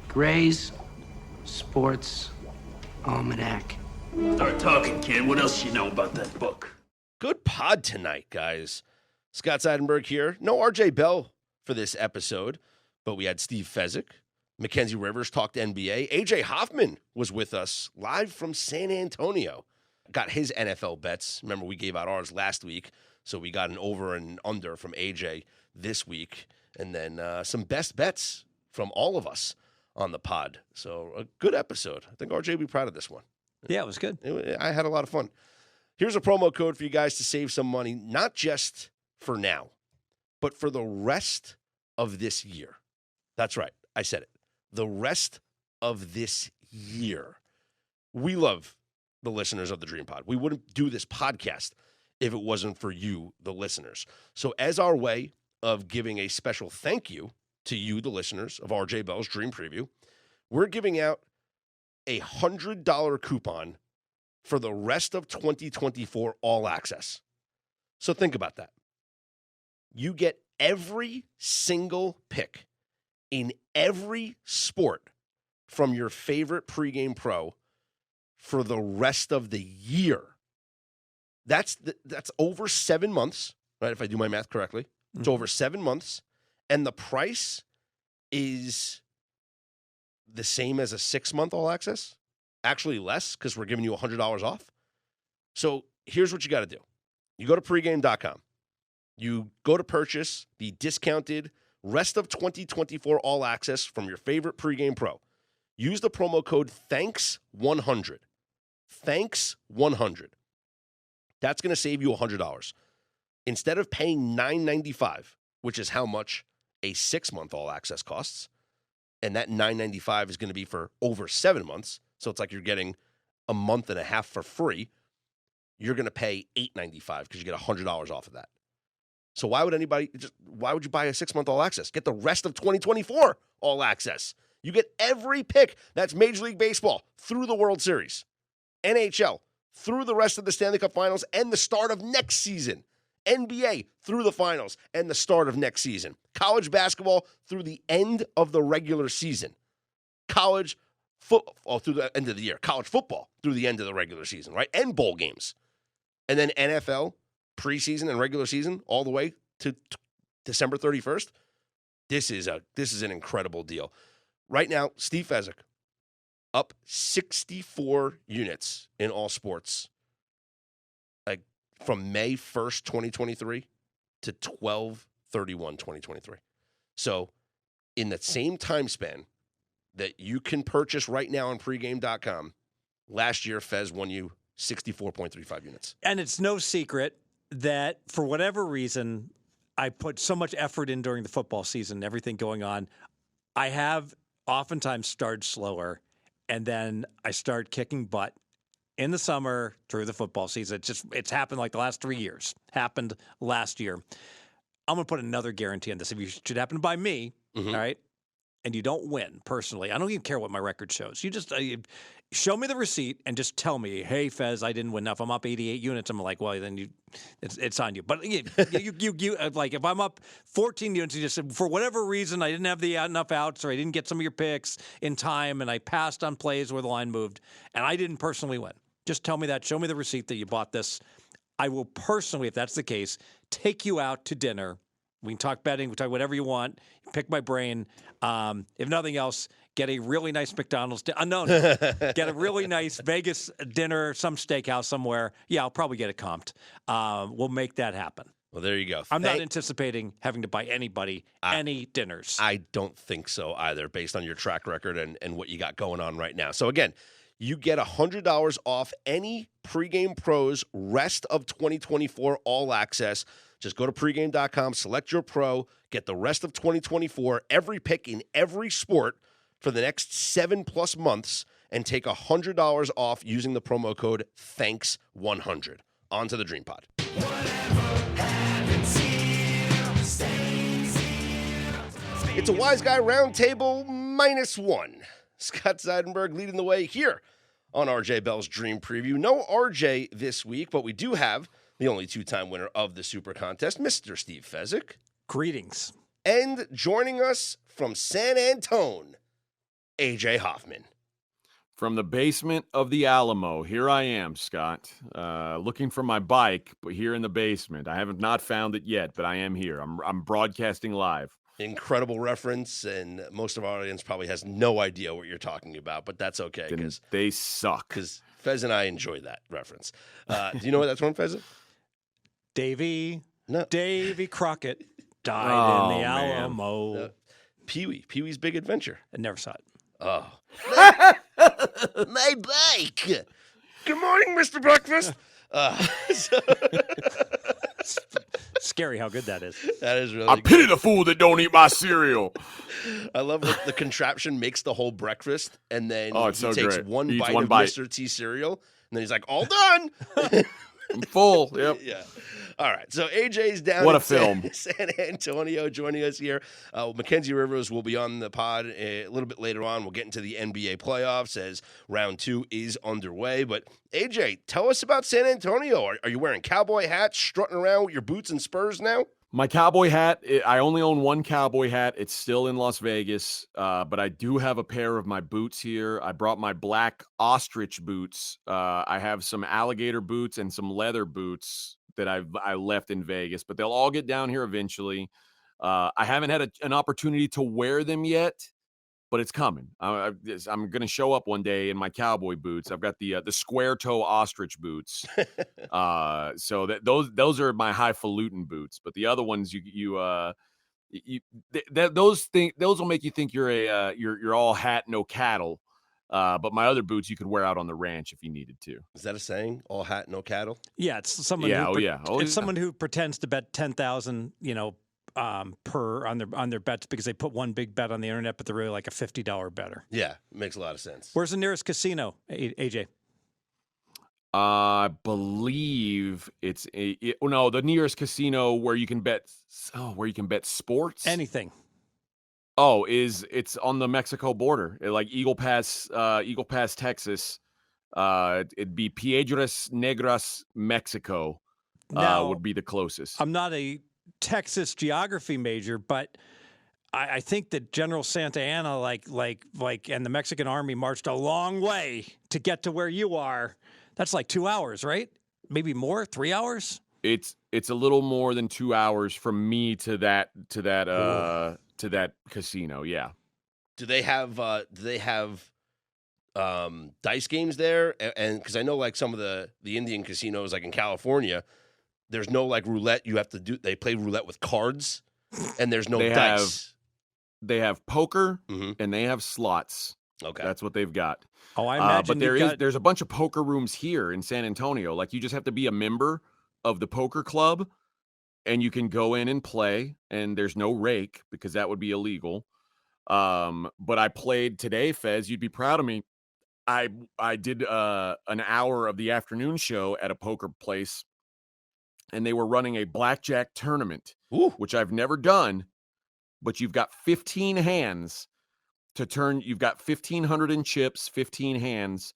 Gray's Sports Almanac. Start talking, kid. What else you know about that book? Good pod tonight, guys. Scott Seidenberg here. No RJ Bell for this episode, but we had Steve Fezzik. Mackenzie Rivers talked NBA. A.J. Hoffman was with us live from San Antonio. Got his NFL bets. Remember, we gave out ours last week, so we got an over and under from A.J. this week. And then some best bets from all of us on the pod. So a good episode. I think RJ will be proud of this one. Yeah, it was good. I had a lot of fun. Here's a promo code for you guys to save some money, not just for now, but for the rest of this year. That's right. I said it. The rest of this year. We love the listeners of the DreamPod. We wouldn't do this podcast if it wasn't for you, the listeners. So as our way of giving a special thank you to you, the listeners of RJ Bell's Dream Preview, we're giving out a $100 coupon for the rest of 2024 All Access. So think about that. You get every single pick in every sport from your favorite pregame pro for the rest of the year. That's over 7 months, right? If I do my math correctly, it's over 7 months, and the price is the same as a 6-month All Access. Actually less, because we're giving you $100 off. So here's what you got to do. You go to pregame.com. You go to purchase the discounted rest of 2024 All Access from your favorite pregame pro. Use the promo code THANKS100. THANKS100. That's going to save you $100. Instead of paying $9.95, which is how much a 6-month All Access costs, and that $9.95 is going to be for over 7 months, so it's like you're getting a month and a half for free, you're going to pay $8.95 because you get $100 off of that. So why would you buy a 6-month All Access? Get the rest of 2024 All Access. You get every pick that's Major League Baseball through the World Series, NHL through the rest of the Stanley Cup Finals and the start of next season, NBA through the finals and the start of next season, college basketball through the end of the regular season, college football through the end of the year, college football through the end of the regular season, right? And bowl games. And then NFL preseason and regular season all the way to December 31st. This is an incredible deal. Right now, Steve Fezzik up 64 units in all sports, like from May 1st, 2023 to 12/31/2023. So in the same time span that you can purchase right now on pregame.com, last year Fez won you 64.35 units. And it's no secret that for whatever reason, I put so much effort in during the football season, everything going on. I have oftentimes started slower, and then I start kicking butt in the summer through the football season. It's happened like the last 3 years. Happened last year. I'm going to put another guarantee on this. If you should happen to buy me, all right, and you don't win personally, I don't even care what my record shows. You just show me the receipt and just tell me, hey, Fez, I didn't win enough. I'm up 88 units. I'm like, well, then it's on you. But you like if I'm up 14 units, you just said, for whatever reason, I didn't have enough outs or I didn't get some of your picks in time and I passed on plays where the line moved and I didn't personally win. Just tell me that. Show me the receipt that you bought this. I will personally, if that's the case, take you out to dinner. We can talk betting. We can talk whatever you want. Pick my brain. If nothing else, get a really nice McDonald's. Get a really nice Vegas dinner, some steakhouse somewhere. Yeah, I'll probably get it comped. We'll make that happen. Well, there you go. I'm not anticipating having to buy anybody any dinners. I don't think so either, based on your track record and what you got going on right now. So, again, you get $100 off any Pregame Pros rest of 2024 All Access. Just go to pregame.com, select your pro, get the rest of 2024, every pick in every sport for the next 7+ months, and take $100 off using the promo code THANKS100. On to the DreamPod. It's a Wise Guy Roundtable -1. Scott Seidenberg leading the way here on RJ Bell's Dream Preview. No RJ this week, but we do have the only 2-time winner of the Super Contest, Mr. Steve Fezzik. Greetings. And joining us from San Antone, A.J. Hoffman. From the basement of the Alamo, here I am, Scott, looking for my bike, but here in the basement. I have not found it yet, but I am here. I'm broadcasting live. Incredible reference, and most of our audience probably has no idea what you're talking about, but that's okay because they suck. Because Fez and I enjoy that reference. Do you know what that's from, Fez? Davy Crockett Oh, died in the man. Alamo. Pee-wee's Big Adventure. I never saw it. Oh. My bike. Good morning, Mr. Breakfast. Scary how good that is. That is really I good. pity the fool that don't eat my cereal. I love that the contraption makes the whole breakfast, and then it's he so takes great. one He eats bite one of bite. Mr. T cereal, and then he's like, all done. I'm full. Yep. Yeah. All right. So AJ's down What in a film. San Antonio joining us here. Mackenzie Rivers will be on the pod a little bit later on. We'll get into the NBA playoffs as round 2 is underway. But AJ, tell us about San Antonio. Are you wearing cowboy hats, strutting around with your boots and spurs now? My cowboy hat, I only own one cowboy hat. It's still in Las Vegas, but I do have a pair of my boots here. I brought my black ostrich boots. I have some alligator boots and some leather boots that I left in Vegas, but they'll all get down here eventually. I haven't had an opportunity to wear them yet, but it's coming. I'm going to show up one day in my cowboy boots. I've got the square toe ostrich boots. So those are my highfalutin boots, but the other ones those will make you think you're all hat, no cattle. But my other boots you could wear out on the ranch if you needed to. Is that a saying? All hat, no cattle? Yeah, it's someone. It's someone who pretends to bet 10,000, per on their bets because they put one big bet on the internet, but they're really like a $50 better. Yeah, makes a lot of sense. Where's the nearest casino, AJ? I believe the nearest casino where you can bet sports. Anything. Oh, it's on the Mexico border, like Eagle Pass, Texas. It'd be Piedras Negras, Mexico. Now, would be the closest. I'm not a Texas geography major, but I think that General Santa Anna, and the Mexican army marched a long way to get to where you are. That's like 2 hours, right? Maybe more, 3 hours. It's a little more than 2 hours from me to that casino. Yeah. Do they have dice games there? And because I know like some of the Indian casinos, like in California, there's no like roulette. They play roulette with cards, and there's no dice. They have poker Mm-hmm. and they have slots. Okay, that's what they've got. Oh, I imagine. But there's a bunch of poker rooms here in San Antonio. Like you just have to be a member of the poker club, and you can go in and play. And there's no rake because that would be illegal. But I played today, Fez. You'd be proud of me. I did an hour of the afternoon show at a poker place, and they were running a blackjack tournament, which I've never done. But you've got 15 hands to turn. You've got 1,500 in chips, 15 hands.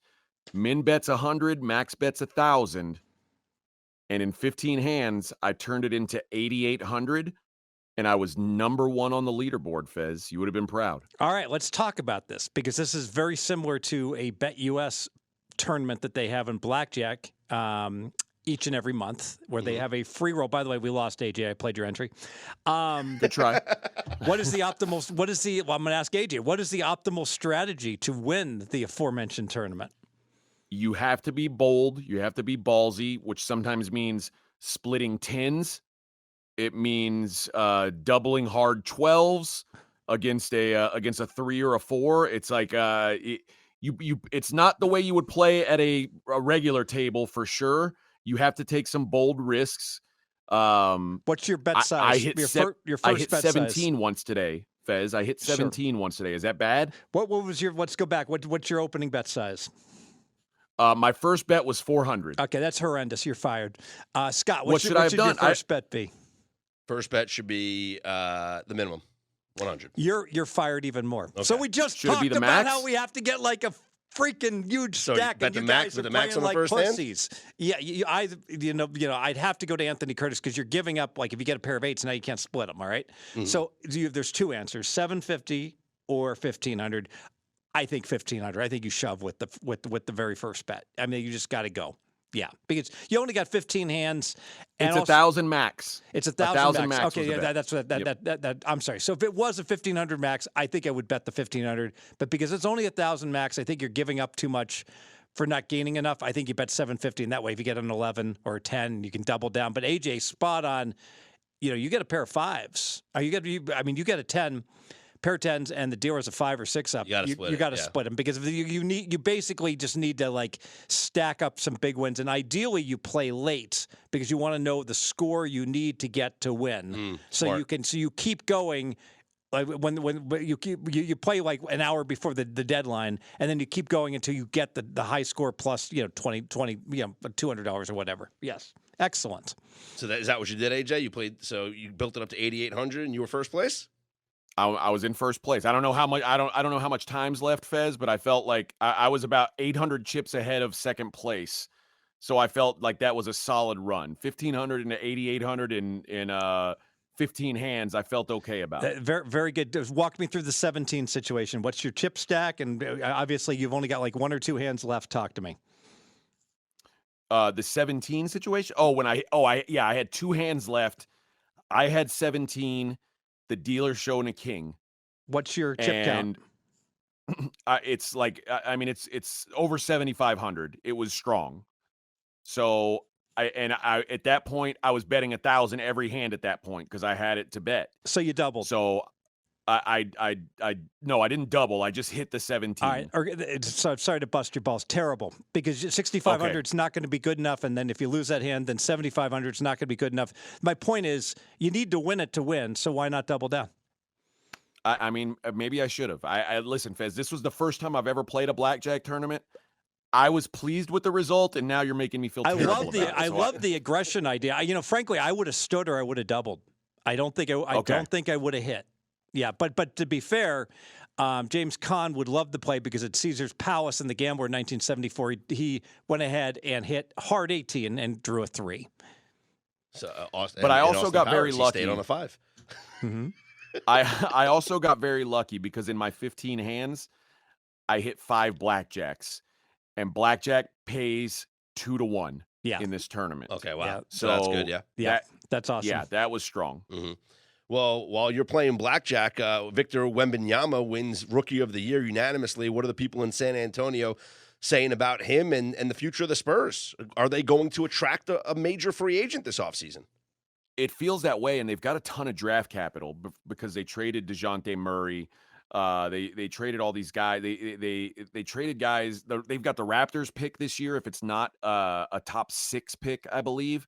Min bets 100, max bets 1,000. And in 15 hands, I turned it into 8,800. And I was number 1 on the leaderboard, Fez. You would have been proud. All right, let's talk about this because this is very similar to a BetUS tournament that they have in blackjack each and every month where they have a free roll. By the way, we lost, AJ. I played your entry. Good try. I'm going to ask AJ, what is the optimal strategy to win the aforementioned tournament? You have to be bold. You have to be ballsy, which sometimes means splitting tens. It means doubling hard 12s against a 3 or a 4. It's like it's not the way you would play at a regular table for sure. You have to take some bold risks. What's your bet size? I hit your first I hit bet 17 size. once today, Fez. I hit 17 once today. Is that bad? What was your? Let's go back. What's your opening bet size? My first bet was 400. Okay, that's horrendous. You're fired. Scott, What should I have done? Your first bet be? first bet should be the minimum, 100. You're fired even more. Okay. So we just Should it talked be the about max? how we have to get like a freaking huge So stack, bet and the you max guys with are the max playing on the like first hand? pussies. Yeah, I'd have to go to Anthony Curtis because you're giving up. Like if you get a pair of 8s, now you can't split them. All right. Mm-hmm. So there's two answers: 750 or 1,500. I think 1,500. I think you shove with the very first bet. I mean, you just got to go. Yeah, because you only got 15 hands. And It's also, 1,000 max. It's 1,000 max. max Okay, was the yeah, bet. that. I'm sorry. So if it was a 1,500 max, I think I would bet the 1,500. But because it's only 1,000 max, I think you're giving up too much for not gaining enough. I think you bet 750, and that way, if you get an 11 or a 10, you can double down. But AJ, spot on. You get a pair of fives. You get a 10. Pair of tens, and the dealer's a 5 or 6 up. You got to split them because you basically just need to like stack up some big wins, and ideally you play late because you want to know the score you need to get to win. So you keep going. Like when you play like an hour before the deadline, and then you keep going until you get the high score plus $20 $200 or whatever. Yes, excellent. So is that what you did, AJ? You played, so you built it up to 8,800, and you were first place. I was in first place. I don't know how much. I don't know how much time's left, Fez, but I felt like I was about 800 chips ahead of second place. So I felt like that was a solid run. 1,500 into 8,800 in 15 hands. I felt okay about it. Very, very good. Just walk me through the 17 situation. What's your chip stack? And obviously, you've only got like 1 or 2 hands left. Talk to me. The 17 situation. I had 2 hands left. I had 17. The dealer showing a king. What's your chip count? It's like, it's over 7,500. It was strong. So I at that point I was betting 1,000 every hand at that point because I had it to bet. So you doubled. So no, I didn't double. I just hit the 17. All right. So sorry to bust your balls. Terrible. Because 6,500 is not going to be good enough. And then if you lose that hand, then 7,500 is not going to be good enough. My point is you need to win it to win. So why not double down? I mean, maybe I should have. I listen, Fez, this was the first time I've ever played a blackjack tournament. I was pleased with the result, and now you're making me feel terrible about it. I love the aggression idea. Frankly, I would have stood or I would have doubled. I don't think I would have hit. Yeah, but to be fair, James Caan would love to play because at Caesar's Palace in the Gambler in 1974, he went ahead and hit hard 18 and drew a 3. So, but I also got very lucky. He stayed on a 5. Mm-hmm. I also got very lucky because in my 15 hands, I hit 5 blackjacks, and blackjack pays 2 to 1. Yeah. In this tournament. Okay, wow. Yeah. So that's good. Yeah, that's awesome. Yeah, that was strong. Mm-hmm. Well, while you're playing blackjack, Victor Wembanyama wins Rookie of the Year unanimously. What are the people in San Antonio saying about him and the future of the Spurs? Are they going to attract a major free agent this offseason? It feels that way, and they've got a ton of draft capital because they traded DeJounte Murray. They traded all these guys. They traded guys. They've got the Raptors pick this year if it's not a top 6 pick, I believe.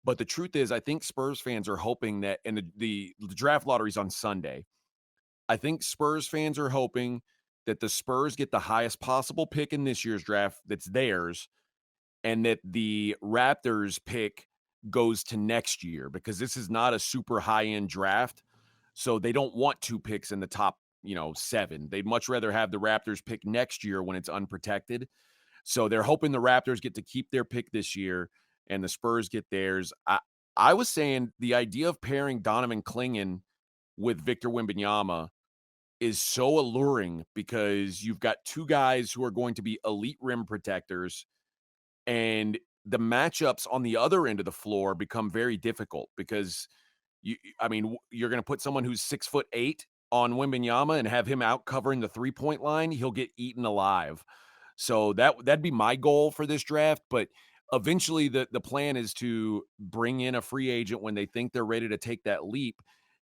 But the truth is, I think Spurs fans are hoping that, and the draft lottery's on Sunday. I think Spurs fans are hoping that the Spurs get the highest possible pick in this year's draft that's theirs, and that the Raptors pick goes to next year because this is not a super high-end draft. So they don't want 2 picks in the top, 7. They'd much rather have the Raptors pick next year when it's unprotected. So they're hoping the Raptors get to keep their pick this year and the Spurs get theirs. I was saying the idea of pairing Donovan Clingan with Victor Wembanyama is so alluring because you've got 2 guys who are going to be elite rim protectors, and the matchups on the other end of the floor become very difficult because you're going to put someone who's 6'8" on Wembanyama and have him out covering the 3-point line. He'll get eaten alive. So that'd be my goal for this draft, but eventually, the plan is to bring in a free agent when they think they're ready to take that leap.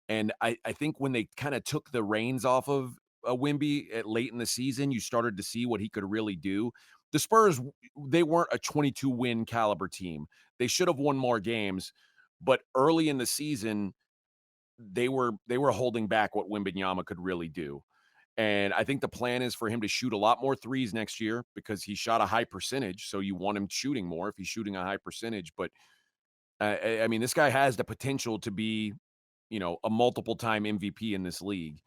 And I think when they kind of took the reins off of Wemby late in the season, you started to see what he could really do. The Spurs, they weren't a 22-win caliber team. They should have won more games. But early in the season, they were holding back what Wembanyama could really do. And I think the plan is for him to shoot a lot more threes next year because he shot a high percentage. So you want him shooting more if he's shooting a high percentage. But this guy has the potential to be, a multiple-time MVP in this league.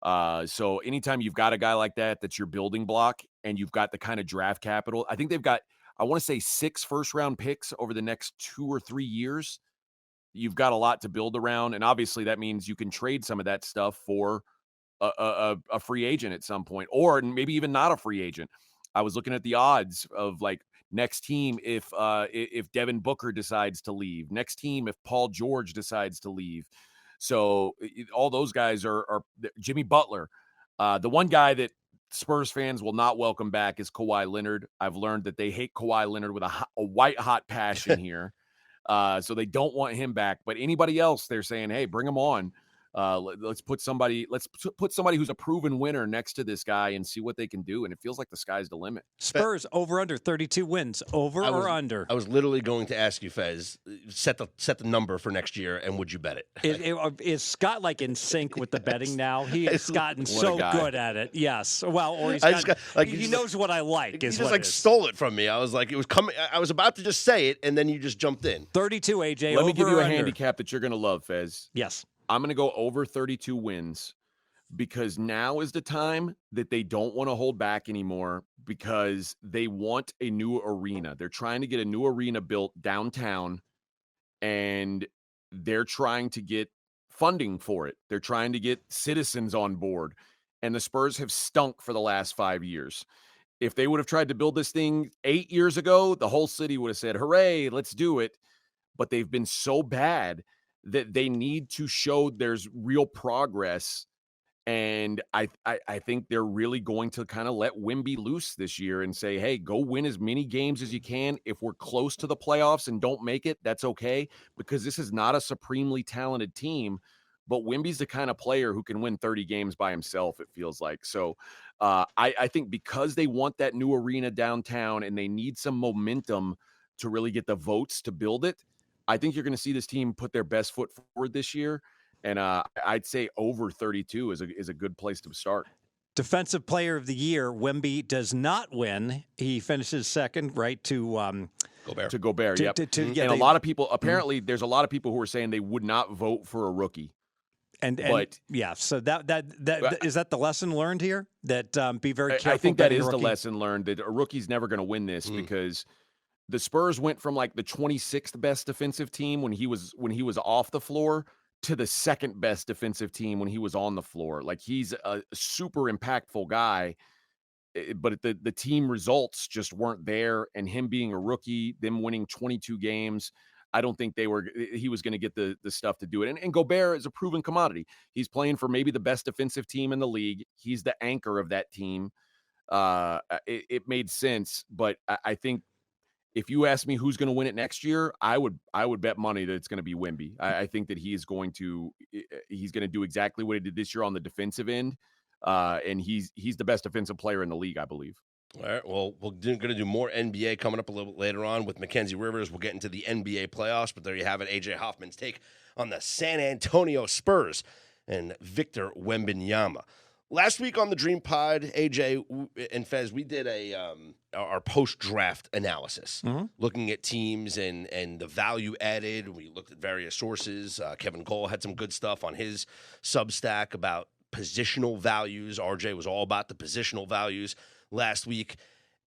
So anytime you've got a guy like that, that's your building block, and you've got the kind of draft capital, I think they've got, I want to say 6 first-round picks over the next 2 or 3 years. You've got a lot to build around. And obviously that means you can trade some of that stuff for a free agent at some point, or maybe even not a free agent. I was looking at the odds of like next team if Devin Booker decides to leave, next team if Paul George decides to leave. So all those guys are Jimmy Butler. The one guy that Spurs fans will not welcome back is Kawhi Leonard. I've learned that they hate Kawhi Leonard with a white hot passion here. So they don't want him back. But anybody else, they're saying, hey, bring him on. Let's put somebody who's a proven winner next to this guy and see what they can do. And it feels like the sky's the limit. Spurs over under 32 wins, over or under? I was literally going to ask you, Fez, set the number for next year, and would you bet it? Is Scott like in sync with the betting now? He has gotten so good at it. Yes. Well, or he knows what I like. He just stole it from me. I was like, it was coming. I was about to just say it, and then you just jumped in. 32, AJ. Let me give you a handicap that you're going to love, Fez. Yes. I'm going to go over 32 wins because now is the time that they don't want to hold back anymore because they want a new arena. They're trying to get a new arena built downtown, and they're trying to get funding for it. They're trying to get citizens on board, and the Spurs have stunk for the last 5 years. If they would have tried to build this thing 8 years ago, the whole city would have said, hooray, let's do it. But they've been so bad that they need to show there's real progress. And I think they're really going to kind of let Wemby loose this year and say, hey, go win as many games as you can. If we're close to the playoffs and don't make it, that's okay, because this is not a supremely talented team. But Wemby's the kind of player who can win 30 games by himself, it feels like. So I think because they want that new arena downtown and they need some momentum to really get the votes to build it, I think you're going to see this team put their best foot forward this year. And I'd say over 32 is a good place to start. Defensive Player of the Year, Wemby does not win. He finishes second, right, to Gobert. To Gobert, yep. And a lot of people, apparently there's a lot of people who are saying they would not vote for a rookie. But yeah, so that is that the lesson learned here? That be very careful. I think that is the lesson learned, that a rookie's never going to win this because the Spurs went from like the 26th best defensive team when he was off the floor to the second best defensive team when he was on the floor. Like, he's a super impactful guy, but the team results just weren't there. And him being a rookie, them winning 22 games, I don't think he was going to get the stuff to do it. And Gobert is a proven commodity. He's playing for maybe the best defensive team in the league. He's the anchor of that team. It made sense, but I think if you ask me who's going to win it next year, I would bet money that it's going to be Wemby. I think that he's going to do exactly what he did this year on the defensive end, and he's the best defensive player in the league, I believe. All right. Well, we're going to do more NBA coming up a little bit later on with Mackenzie Rivers. We'll get into the NBA playoffs, but there you have it. A.J. Hoffman's take on the San Antonio Spurs and Victor Wembanyama. Last week on the DreamPod, AJ and Fez, we did our post-draft analysis, looking at teams and the value added. We looked at various sources. Kevin Cole had some good stuff on his Substack about positional values. RJ was all about the positional values last week.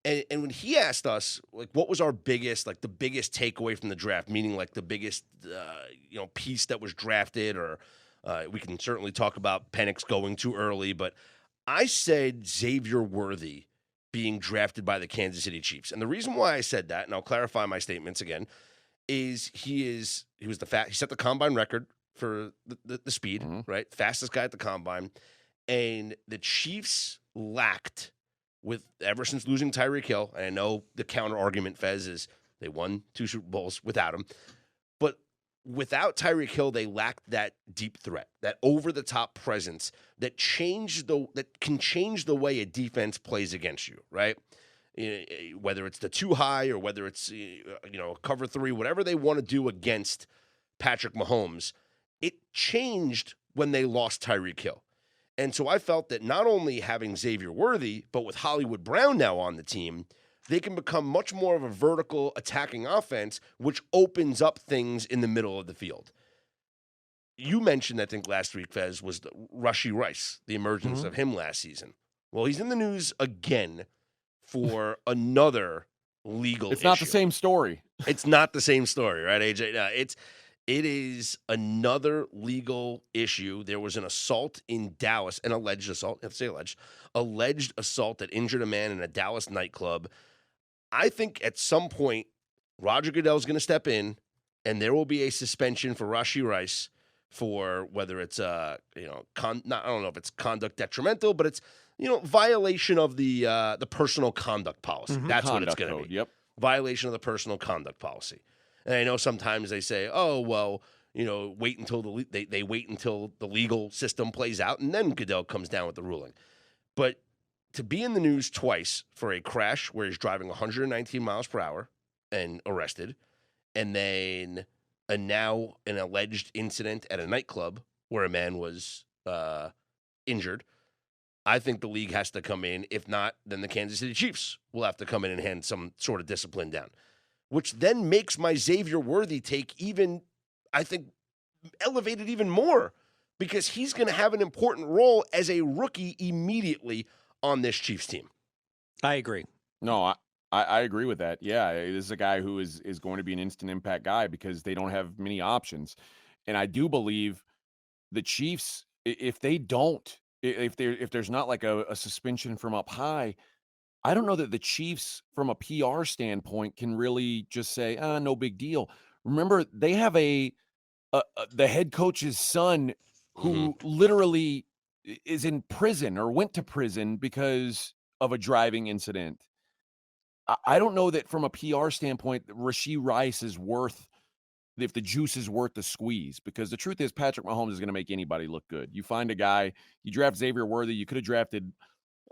And when he asked us, like, what was our biggest takeaway from the draft, meaning like the biggest piece that was drafted, or we can certainly talk about Penix going too early, but I said Xavier Worthy being drafted by the Kansas City Chiefs. And the reason why I said that, and I'll clarify my statements again, is he set the combine record for the speed, right? Fastest guy at the combine. And the Chiefs lacked, ever since losing Tyreek Hill, and I know the counter argument, Fez, is they won 2 Super Bowls without him. But without Tyreek Hill, they lacked that deep threat, that over-the-top presence that can change the way a defense plays against you, right? Whether it's the too high or whether it's cover 3, whatever they want to do against Patrick Mahomes, it changed when they lost Tyreek Hill. And so I felt that not only having Xavier Worthy, but with Hollywood Brown now on the team, they can become much more of a vertical attacking offense, which opens up things in the middle of the field. You mentioned, I think last week, Fez, was the Rashee Rice, the emergence of him last season. Well, he's in the news again for another legal issue. It's not the same story. It's not the same story, right, AJ? No, It is another legal issue. There was an assault in Dallas, an alleged assault. I have to say alleged assault that injured a man in a Dallas nightclub. I think at some point, Roger Goodell's going to step in, and there will be a suspension for Rashee Rice for whether it's I don't know if it's conduct detrimental, but it's violation of the personal conduct policy. That's what it's going to be. Yep. Violation of the personal conduct policy. And I know sometimes they say, oh, well, wait until they wait until the legal system plays out, and then Goodell comes down with the ruling. But to be in the news twice for a crash where he's driving 119 miles per hour and arrested, and then now an alleged incident at a nightclub where a man was injured, I think the league has to come in. If not, then the Kansas City Chiefs will have to come in and hand some sort of discipline down, which then makes my Xavier Worthy take even, I think, elevated even more, because he's going to have an important role as a rookie immediately on this Chiefs team. I agree. No, I agree with that. Yeah, this is a guy who is going to be an instant impact guy because they don't have many options. And I do believe the Chiefs, if there's not like a suspension from up high, I don't know that the Chiefs, from a PR standpoint, can really just say, no big deal. Remember, they have the head coach's son who literally is in prison or went to prison because of a driving incident. I don't know that from a PR standpoint, Rashee Rice is worth, if the juice is worth the squeeze, because the truth is Patrick Mahomes is going to make anybody look good. You find a guy, you draft Xavier Worthy, you could have drafted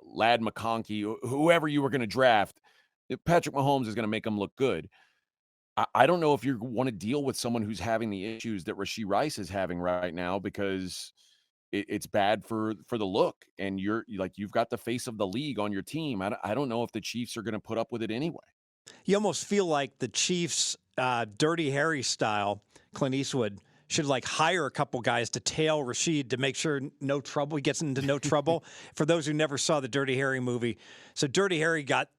Lad McConkey, whoever you were going to draft, Patrick Mahomes is going to make him look good. I don't know if you want to deal with someone who's having the issues that Rashee Rice is having right now, because it's bad for the look, and you've got the face of the league on your team. I don't know if the Chiefs are going to put up with it anyway. You almost feel like the Chiefs, Dirty Harry style, Clint Eastwood, should hire a couple guys to tail Rashid to make sure he gets into no trouble. For those who never saw the Dirty Harry movie, so Dirty Harry got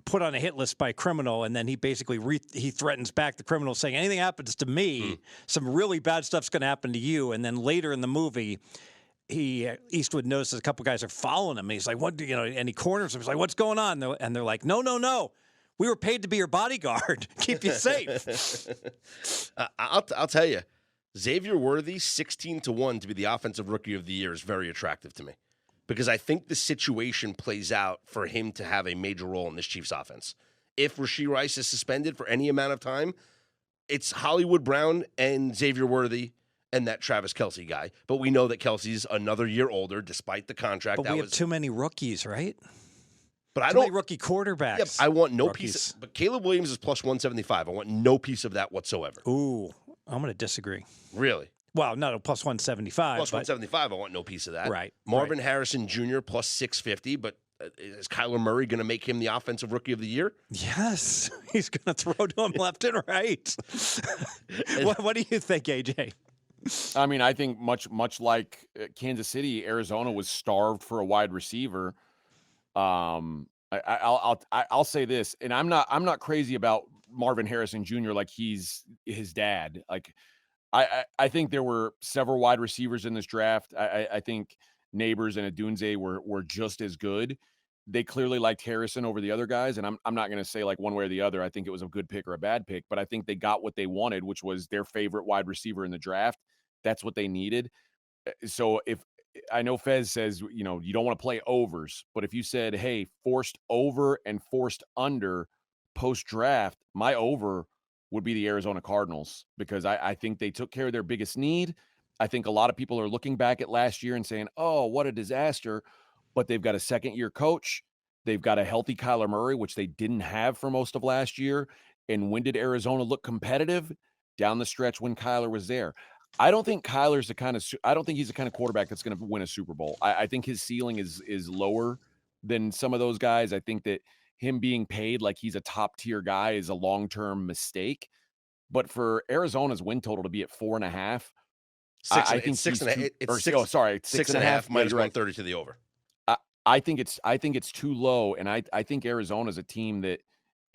put on a hit list by a criminal, and then he basically he threatens back the criminal, saying, anything happens to me, some really bad stuff's going to happen to you. And then later in the movie, Eastwood notices a couple guys are following him. He's like, what? And he corners them. He's like, what's going on? And they're like, no. We were paid to be your bodyguard. Keep you safe. I'll tell you, Xavier Worthy, 16-1 to be the offensive rookie of the year is very attractive to me, because I think the situation plays out for him to have a major role in this Chiefs offense. If Rashee Rice is suspended for any amount of time, it's Hollywood Brown and Xavier Worthy and that Travis Kelce guy. But we know that Kelce's another year older, despite the contract. But we have too many rookies, right? But I too don't many rookie quarterbacks. Yep, I want no rookies. piece. But Caleb Williams is plus 175. I want no piece of that whatsoever. Ooh, I'm going to disagree. Really? Well, no, plus 175. Plus 175, I want no piece of that. Right. Marvin Harrison Jr. plus 650, but is Kyler Murray going to make him the offensive rookie of the year? Yes. He's going to throw to him left and right. What do you think, AJ? I mean, I think much like Kansas City, Arizona was starved for a wide receiver. I'll say this, and I'm not crazy about Marvin Harrison Jr. like he's his dad. Like I think there were several wide receivers in this draft. I think Neighbors and Adunze were just as good. They clearly liked Harrison over the other guys, and I'm not going to say like one way or the other. I think it was a good pick or a bad pick, but I think they got what they wanted, which was their favorite wide receiver in the draft. That's what they needed. So if I know Fez says, you don't want to play overs, but if you said, hey, forced over and forced under post-draft, my over would be the Arizona Cardinals, because I think they took care of their biggest need. I think a lot of people are looking back at last year and saying, oh, what a disaster. But they've got a second-year coach. They've got a healthy Kyler Murray, which they didn't have for most of last year. And when did Arizona look competitive? Down the stretch when Kyler was there. I don't think he's the kind of quarterback that's going to win a Super Bowl. I think his ceiling is lower than some of those guys. I think that him being paid like he's a top tier guy is a long-term mistake. But for Arizona's win total to be at 4.5, I think 6.5. It's 6.5 minus 130 to the over. I think it's too low, and I think Arizona's a team that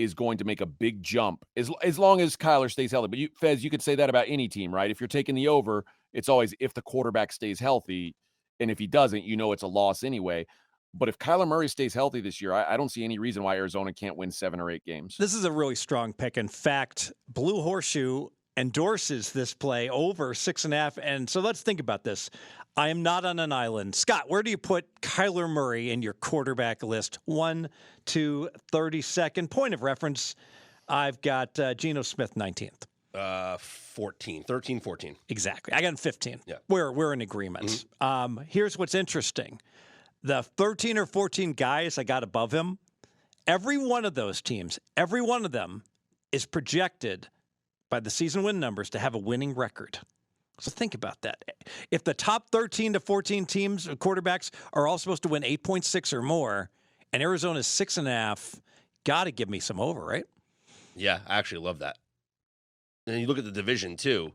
is going to make a big jump as long as Kyler stays healthy. But Fez, you could say that about any team, right? If you're taking the over, it's always if the quarterback stays healthy, and if he doesn't, it's a loss anyway. But if Kyler Murray stays healthy this year, I don't see any reason why Arizona can't win 7 or 8 games. This is a really strong pick. In fact, Blue Horseshoe endorses this play over 6.5. And so let's think about this. I am not on an island. Scott, where do you put Kyler Murray in your quarterback list? 1, 2, 32nd. Point of reference, I've got Geno Smith 19th. 13, 14. Exactly. I got him 15. Yeah. We're in agreement. Here's what's interesting. The 13 or 14 guys I got above him, every one of those teams, every one of them is projected by the season win numbers to have a winning record. So think about that. If the top 13 to 14 teams, quarterbacks, are all supposed to win 8.6 or more, and Arizona's 6.5, got to give me some over, right? Yeah, I actually love that. And you look at the division, too.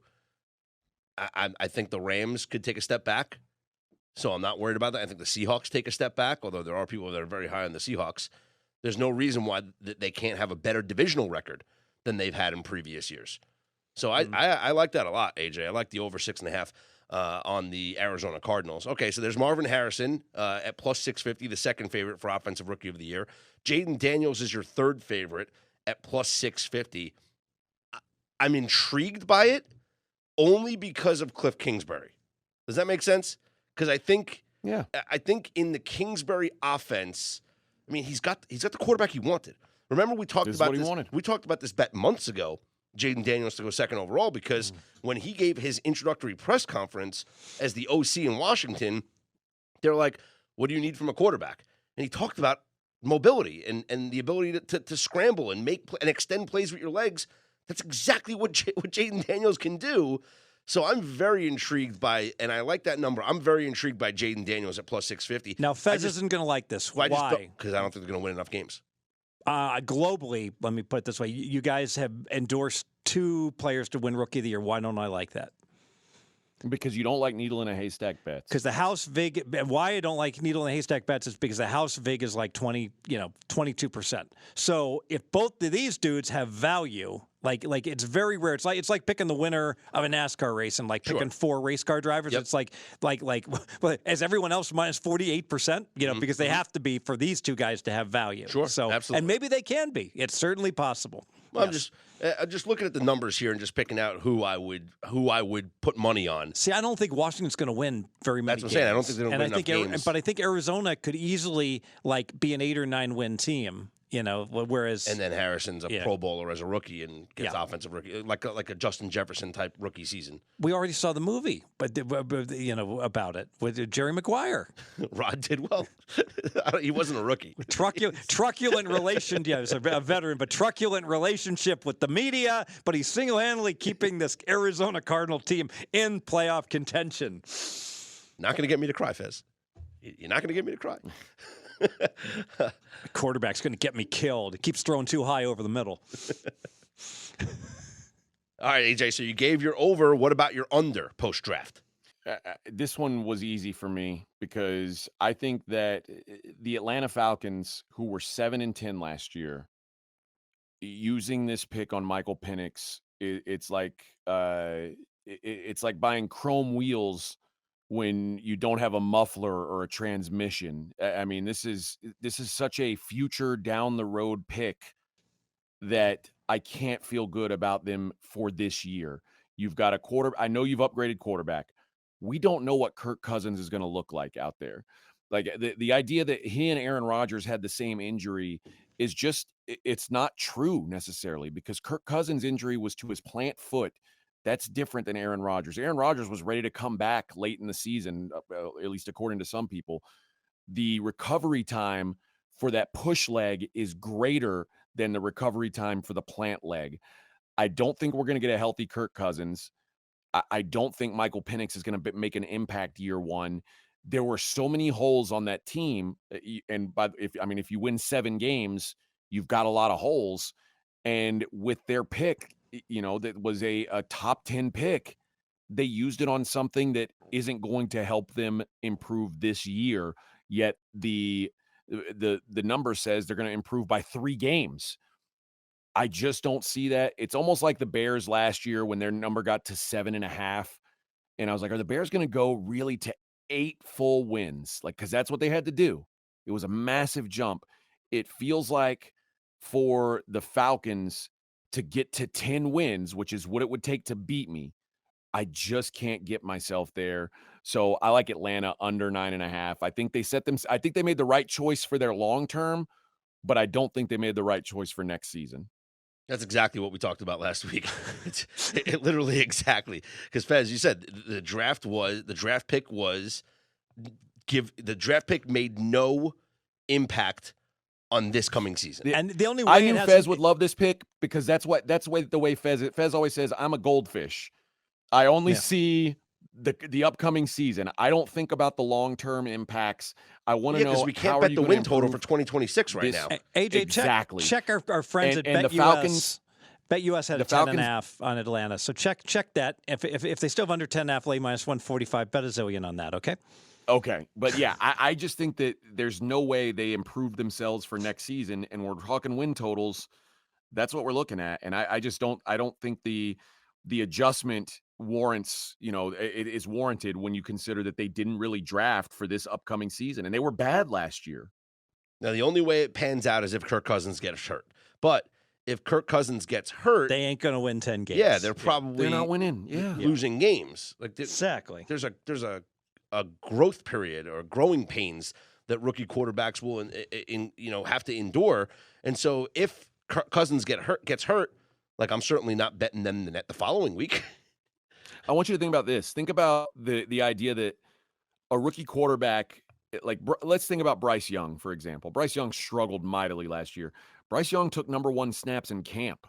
I think the Rams could take a step back. So I'm not worried about that. I think the Seahawks take a step back, although there are people that are very high on the Seahawks. There's no reason why they can't have a better divisional record than they've had in previous years. So I like that a lot, AJ. I like the over 6.5 on the Arizona Cardinals. Okay, so there's Marvin Harrison at plus 650, the second favorite for Offensive Rookie of the Year. Jaden Daniels is your third favorite at plus 650. I'm intrigued by it only because of Cliff Kingsbury. Does that make sense? Because I think in the Kingsbury offense, I mean, he's got the quarterback he wanted. Remember, we talked about this. We talked about this bet months ago. Jaden Daniels to go second overall because when he gave his introductory press conference as the OC in Washington, they're like, "What do you need from a quarterback?" And he talked about mobility and the ability to scramble and and extend plays with your legs. That's exactly what Jaden Daniels can do. So I'm very intrigued by, and I like that number. I'm very intrigued by Jaden Daniels at plus 650. Now, Fez isn't going to like this. Why? Because I don't think they're going to win enough games. Globally, let me put it this way. You guys have endorsed 2 players to win Rookie of the Year. Why don't I like that? Because you don't like needle in a haystack bets. Because the house vig, why I don't like needle in a haystack bets is because the house vig is like 22%. So if both of these dudes have value, like it's very rare. It's like picking the winner of a NASCAR race and picking 4 race car drivers. Yep. It's like as everyone else minus 48%, because they have to be for these 2 guys to have value. Sure, so absolutely. And maybe they can be. It's certainly possible. Well, yes. I'm just looking at the numbers here and just picking out who I would put money on. See, I don't think Washington's going to win very many games. That's what I'm saying. I don't think they're going to win enough games. But I think Arizona could easily be an 8 or 9 win team. Whereas and then Harrison's a Pro Bowler as a rookie and gets offensive rookie, like a Justin Jefferson type rookie season. We already saw the movie, but about it with Jerry Maguire. Rod did well. He wasn't a rookie. Truculent relation. Yeah, he's a veteran, but truculent relationship with the media. But he's single-handedly keeping this Arizona Cardinal team in playoff contention. Not going to get me to cry, Fez. You're not going to get me to cry. Quarterback's going to get me killed. He keeps throwing too high over the middle. All right, AJ, so you gave your over. What about your under post-draft? This one was easy for me because I think that the Atlanta Falcons, who were 7-10 last year, using this pick on Michael Penix, it's like buying chrome wheels when you don't have a muffler or a transmission. I mean, this is such a future down the road pick that I can't feel good about them for this year. You've got I know you've upgraded quarterback. We don't know what Kirk Cousins is going to look like out there. Like the idea that he and Aaron Rodgers had the same injury is just, it's not true necessarily, because Kirk Cousins' injury was to his plant foot. That's different than Aaron Rodgers. Aaron Rodgers was ready to come back late in the season, at least according to some people. The recovery time for that push leg is greater than the recovery time for the plant leg. I don't think we're going to get a healthy Kirk Cousins. I don't think Michael Penix is going to make an impact year one. There were so many holes on that team. And if you win 7 games, you've got a lot of holes. And with their pick, that was a top 10 pick, they used it on something that isn't going to help them improve this year. Yet the number says they're going to improve by 3 games. I just don't see that. It's almost like the Bears last year when their number got to 7.5. And I was like, are the Bears going to go really to 8 full wins? Like, because that's what they had to do. It was a massive jump. It feels like for the Falcons to get to 10 wins, which is what it would take to beat me, I just can't get myself there. So I like Atlanta under 9.5. I think they made the right choice for their long term, but I don't think they made the right choice for next season. That's exactly what we talked about last week. It literally exactly. Because Fez, you said the draft pick made no impact on this coming season. And the only way I knew Fez would love this pick because that's the way Fez always says, I'm a goldfish. I only see the upcoming season. I don't think about the long-term impacts. I want to know because we can't bet the win total for 2026 right now. AJ, exactly. check our friends and at the Falcons. BetUS had a 10.5 on Atlanta. So check that. If they still have under 10.5, lay minus 145, bet a zillion on that, okay? Okay. But yeah, I just think that there's no way they improve themselves for next season. And we're talking win totals. That's what we're looking at. And I don't think the adjustment warrants, it is warranted when you consider that they didn't really draft for this upcoming season. And they were bad last year. Now, the only way it pans out is if Kirk Cousins gets hurt. But if Kirk Cousins gets hurt, they ain't going to win 10 games. Yeah, they're not winning. Losing games. Like exactly. There's a growth period or growing pains that rookie quarterbacks will have to endure. And so if Kirk Cousins gets hurt, like I'm certainly not betting them the following week. I want you to think about this. Think about the idea that a rookie quarterback, like let's think about Bryce Young, for example. Bryce Young struggled mightily last year. Bryce Young took number 1 snaps in camp.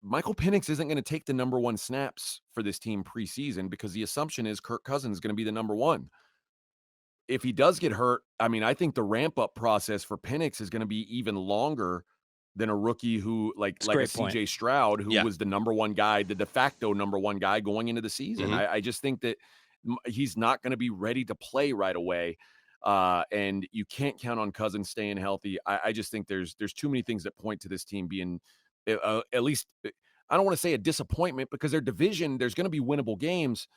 Michael Penix isn't going to take the number 1 snaps for this team preseason because the assumption is Kirk Cousins is going to be the number 1. If he does get hurt, I think the ramp-up process for Penix is going to be even longer than a rookie who like a CJ Stroud, who was the number 1 guy, the de facto number 1 guy going into the season. Mm-hmm. I just think that he's not going to be ready to play right away. And you can't count on Cousins staying healthy. I just think there's too many things that point to this team being at least, I don't want to say a disappointment because their division, there's going to be winnable games,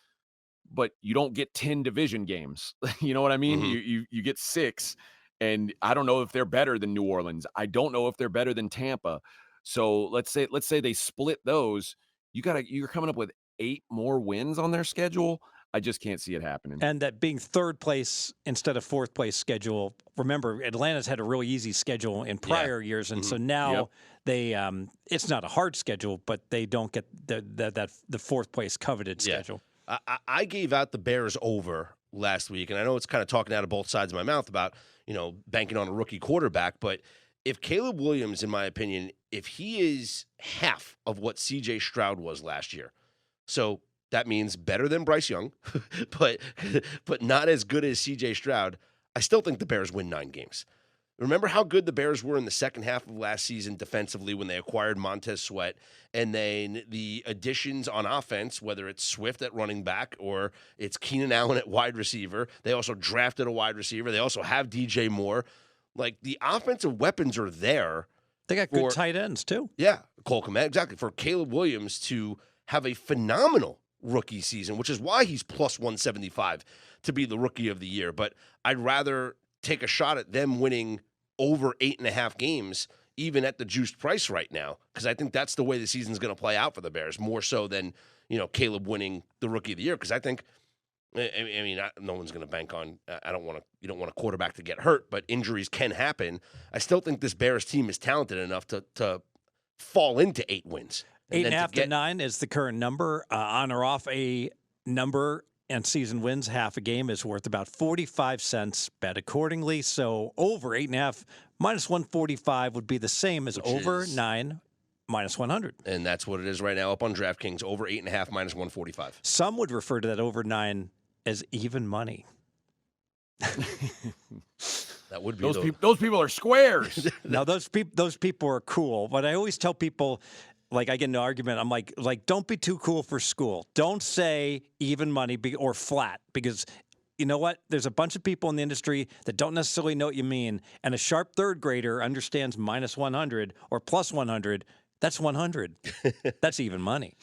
but you don't get 10 division games. You know what I mean? Mm-hmm. You get 6. And I don't know if they're better than New Orleans. I don't know if they're better than Tampa. So let's say they split those. You're coming up with 8 more wins on their schedule. I just can't see it happening. And that being 3rd place instead of 4th place schedule. Remember, Atlanta's had a really easy schedule in prior years, and so now they it's not a hard schedule, but they don't get the 4th place coveted schedule. I gave out the Bears over last week, and I know it's kind of talking out of both sides of my mouth about banking on a rookie quarterback, but if Caleb Williams, in my opinion, if he is half of what CJ Stroud was last year, so that means better than Bryce Young, but not as good as CJ Stroud, I still think the Bears win 9 games. Remember how good the Bears were in the second half of last season defensively when they acquired Montez Sweat, and then the additions on offense, whether it's Swift at running back or it's Keenan Allen at wide receiver. They also drafted a wide receiver. They also have DJ Moore. Like, the offensive weapons are there. They got good tight ends, too. Yeah, Cole Kmet, exactly. For Caleb Williams to have a phenomenal rookie season, which is why he's plus 175 to be the rookie of the year. But I'd rather take a shot at them winning over 8.5 games, even at the juiced price right now, because I think that's the way the season's going to play out for the Bears, more so than Caleb winning the rookie of the year. Because I think, no one's going to bank on. You don't want a quarterback to get hurt, but injuries can happen. I still think this Bears team is talented enough to fall into 8 wins. 8.5 to 9 is the current number. On or off a number and season wins, half a game is worth about 45 cents. Bet accordingly. So over 8.5 minus 145 would be the same as over 9 minus 100. And that's what it is right now up on DraftKings, over 8.5 minus 145. Some would refer to that over 9 as even money. That would be those people are squares. Now those people are cool, but I always tell people, like, I get in an argument, I'm like, don't be too cool for school. Don't say even money or flat, because you know what? There's a bunch of people in the industry that don't necessarily know what you mean, and a sharp third grader understands minus 100 or plus 100. That's 100. That's even money.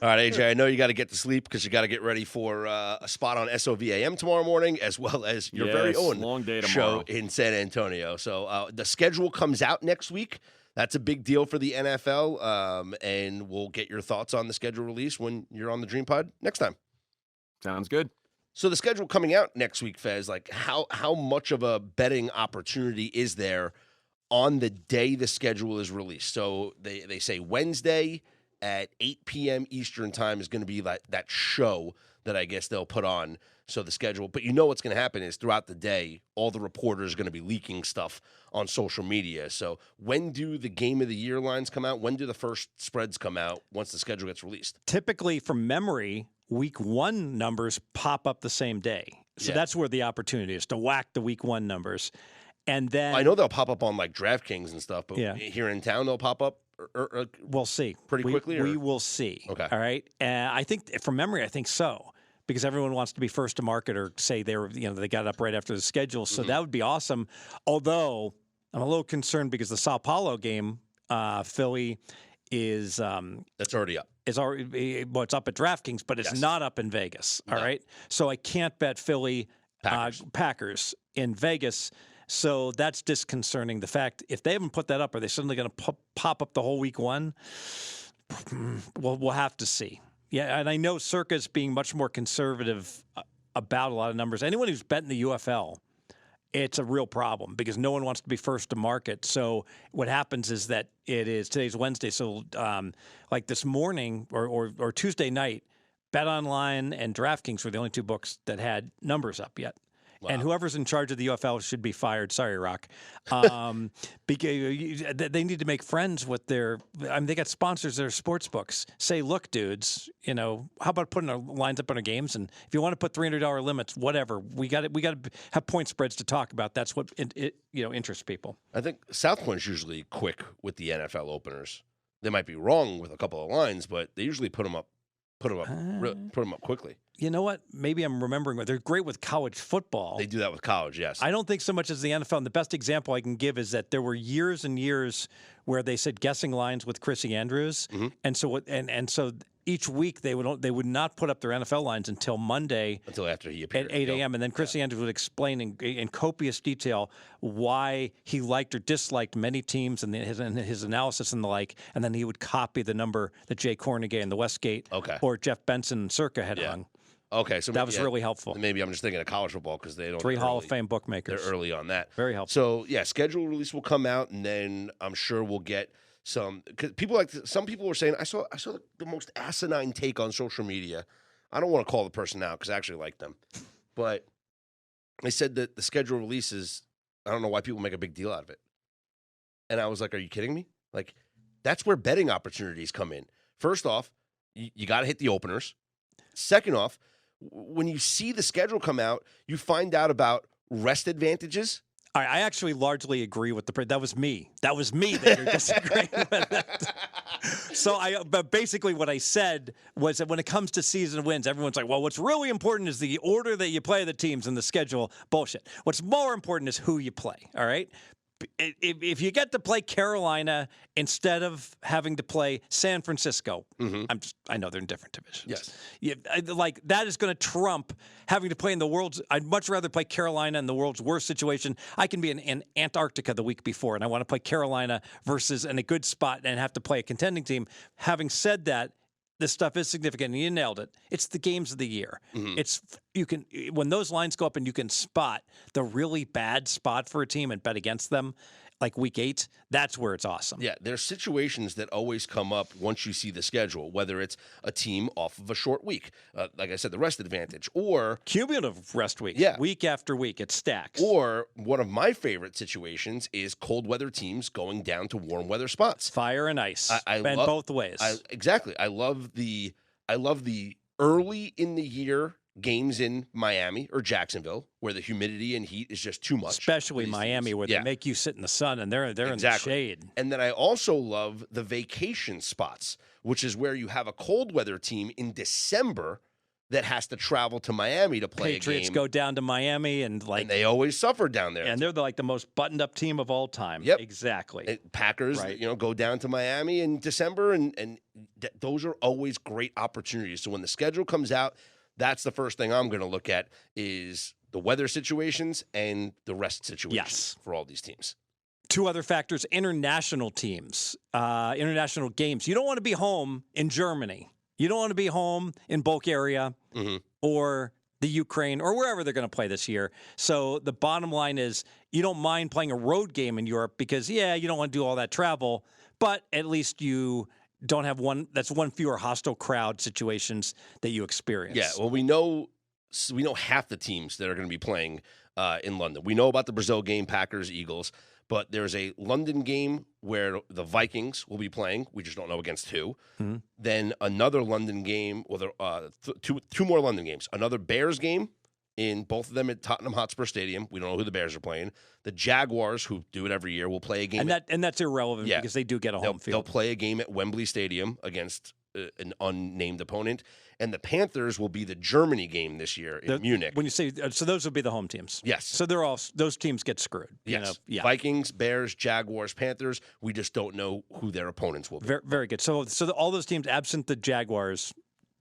All right, AJ, I know you got to get to sleep because you got to get ready for a spot on SOVAM tomorrow morning, as well as your very own long day show tomorrow in San Antonio. So the schedule comes out next week. That's a big deal for the NFL, and we'll get your thoughts on the schedule release when you're on the DreamPod next time. Sounds good. So the schedule coming out next week, Fez, like how much of a betting opportunity is there on the day the schedule is released? So they say Wednesday at 8 p.m. Eastern time is going to be that show that I guess they'll put on. So the schedule, but you know what's going to happen is throughout the day, all the reporters are going to be leaking stuff on social media. So when do the game of the year lines come out? When do the first spreads come out once the schedule gets released? Typically, from memory, week 1 numbers pop up the same day. So that's where the opportunity is to whack the week 1 numbers. And then I know they'll pop up on like DraftKings and stuff, but here in town they'll pop up. We'll see pretty quickly. We will see. Okay. All right. And I think from memory, I think so, because everyone wants to be first to market or say they got up right after the schedule. So that would be awesome. Although I'm a little concerned because the Sao Paulo game, Philly is that's already up. It's already it's up at DraftKings, but it's not up in Vegas. All right. So I can't bet Philly Packers in Vegas. So that's disconcerting. The fact, if they haven't put that up, are they suddenly going to pop up the whole week 1? Well, we'll have to see. Yeah, and I know Circa's being much more conservative about a lot of numbers. Anyone who's betting the UFL, it's a real problem because no one wants to be first to market. So what happens is that today's Wednesday. So like this morning or Tuesday night, BetOnline and DraftKings were the only 2 books that had numbers up yet. Wow. And whoever's in charge of the UFL should be fired. Sorry, Rock. Because they need to make friends with they got sponsors that are sports books. Say, look, dudes, how about putting our lines up on our games? And if you want to put $300 limits, whatever, we got to have point spreads to talk about. That's what interests people. I think South Point's usually quick with the NFL openers. They might be wrong with a couple of lines, but they usually put them up quickly. You know what? Maybe I'm remembering. They're great with college football. They do that with college, yes. I don't think so much as the NFL. And the best example I can give is that there were years and years where they said guessing lines with Chrissy Andrews, and so each week they would not put up their NFL lines until Monday, until after he appeared at 8 a.m. And then Chrissy Andrews would explain in copious detail why he liked or disliked many teams and his analysis and the like. And then he would copy the number that Jay Cornegay and the Westgate or Jeff Benson and Circa had hung. Okay, so that was really helpful. Maybe I'm just thinking of college football because they don't. 3 Hall of Fame bookmakers. They're early on that. Very helpful. So schedule release will come out, and then I'm sure we'll get some. Cause some people were saying I saw the most asinine take on social media. I don't want to call the person out because I actually like them, but they said that the schedule releases. I don't know why people make a big deal out of it, and I was like, "Are you kidding me?" Like that's where betting opportunities come in. First off, you got to hit the openers. Second off, when you see the schedule come out, you find out about rest advantages. I actually largely agree with that was me. That was me that you're disagreeing with that. So but basically what I said was that when it comes to season wins, everyone's like, well, what's really important is the order that you play the teams and the schedule. Bullshit. What's more important is who you play. All right. If you get to play Carolina instead of having to play San Francisco, I know they're in different divisions. Yes, like that is going to trump having to play in the world's. I'd much rather play Carolina in the world's worst situation. I can be in Antarctica the week before, and I want to play Carolina versus in a good spot and have to play a contending team. Having said that, this stuff is significant, and you nailed it. It's the games of the year. It's when those lines go up and you can spot the really bad spot for a team and bet against them, like week 8. That's where it's awesome. Yeah, there's situations that always come up once you see the schedule, whether it's a team off of a short week, like I said, the rest advantage, or cumulative rest week. Yeah, week after week, it stacks. Or one of my favorite situations is cold weather teams going down to warm weather spots. Fire and ice. I love both ways. Exactly. I love the early in the year games in Miami or Jacksonville where the humidity and heat is just too much. Especially Miami where they make you sit in the sun and they're in the shade. And then I also love the vacation spots, which is where you have a cold weather team in December that has to travel to Miami to play Patriots a game. go down to Miami and They always suffer down there. and they're the most buttoned-up team of all time. Yep. Exactly. And Packers, Right. go down to Miami in December, and those are always great opportunities. So when the schedule comes out, that's the first thing I'm going to look at is the weather situations and the rest situations for all these teams. Two other factors: international teams, international games. You don't want to be home in Germany. You don't want to be home in Bulgaria or the Ukraine or wherever they're going to play this year. So the bottom line is you don't mind playing a road game in Europe because, you don't want to do all that travel, but at least you don't have one fewer hostile crowd situations that you experience. Yeah, well, we know half the teams that are going to be playing in London. We know about the Brazil game, Packers, Eagles. But there's a London game where the Vikings will be playing. We just don't know against who. Mm-hmm. Then another London game, two more London games. Another Bears game, in both of them at Tottenham Hotspur Stadium. We don't know who the Bears are playing. The Jaguars, who do it every year, will play a game. And that's irrelevant because they do get a home field. They'll play a game at Wembley Stadium against an unnamed opponent. And the Panthers will be the Germany game this year in Munich. When you say so, those would be the home teams. Yes. So those teams get screwed. Yes. Vikings, Bears, Jaguars, Panthers. We just don't know who their opponents will be. Very, very good. So all those teams, absent the Jaguars,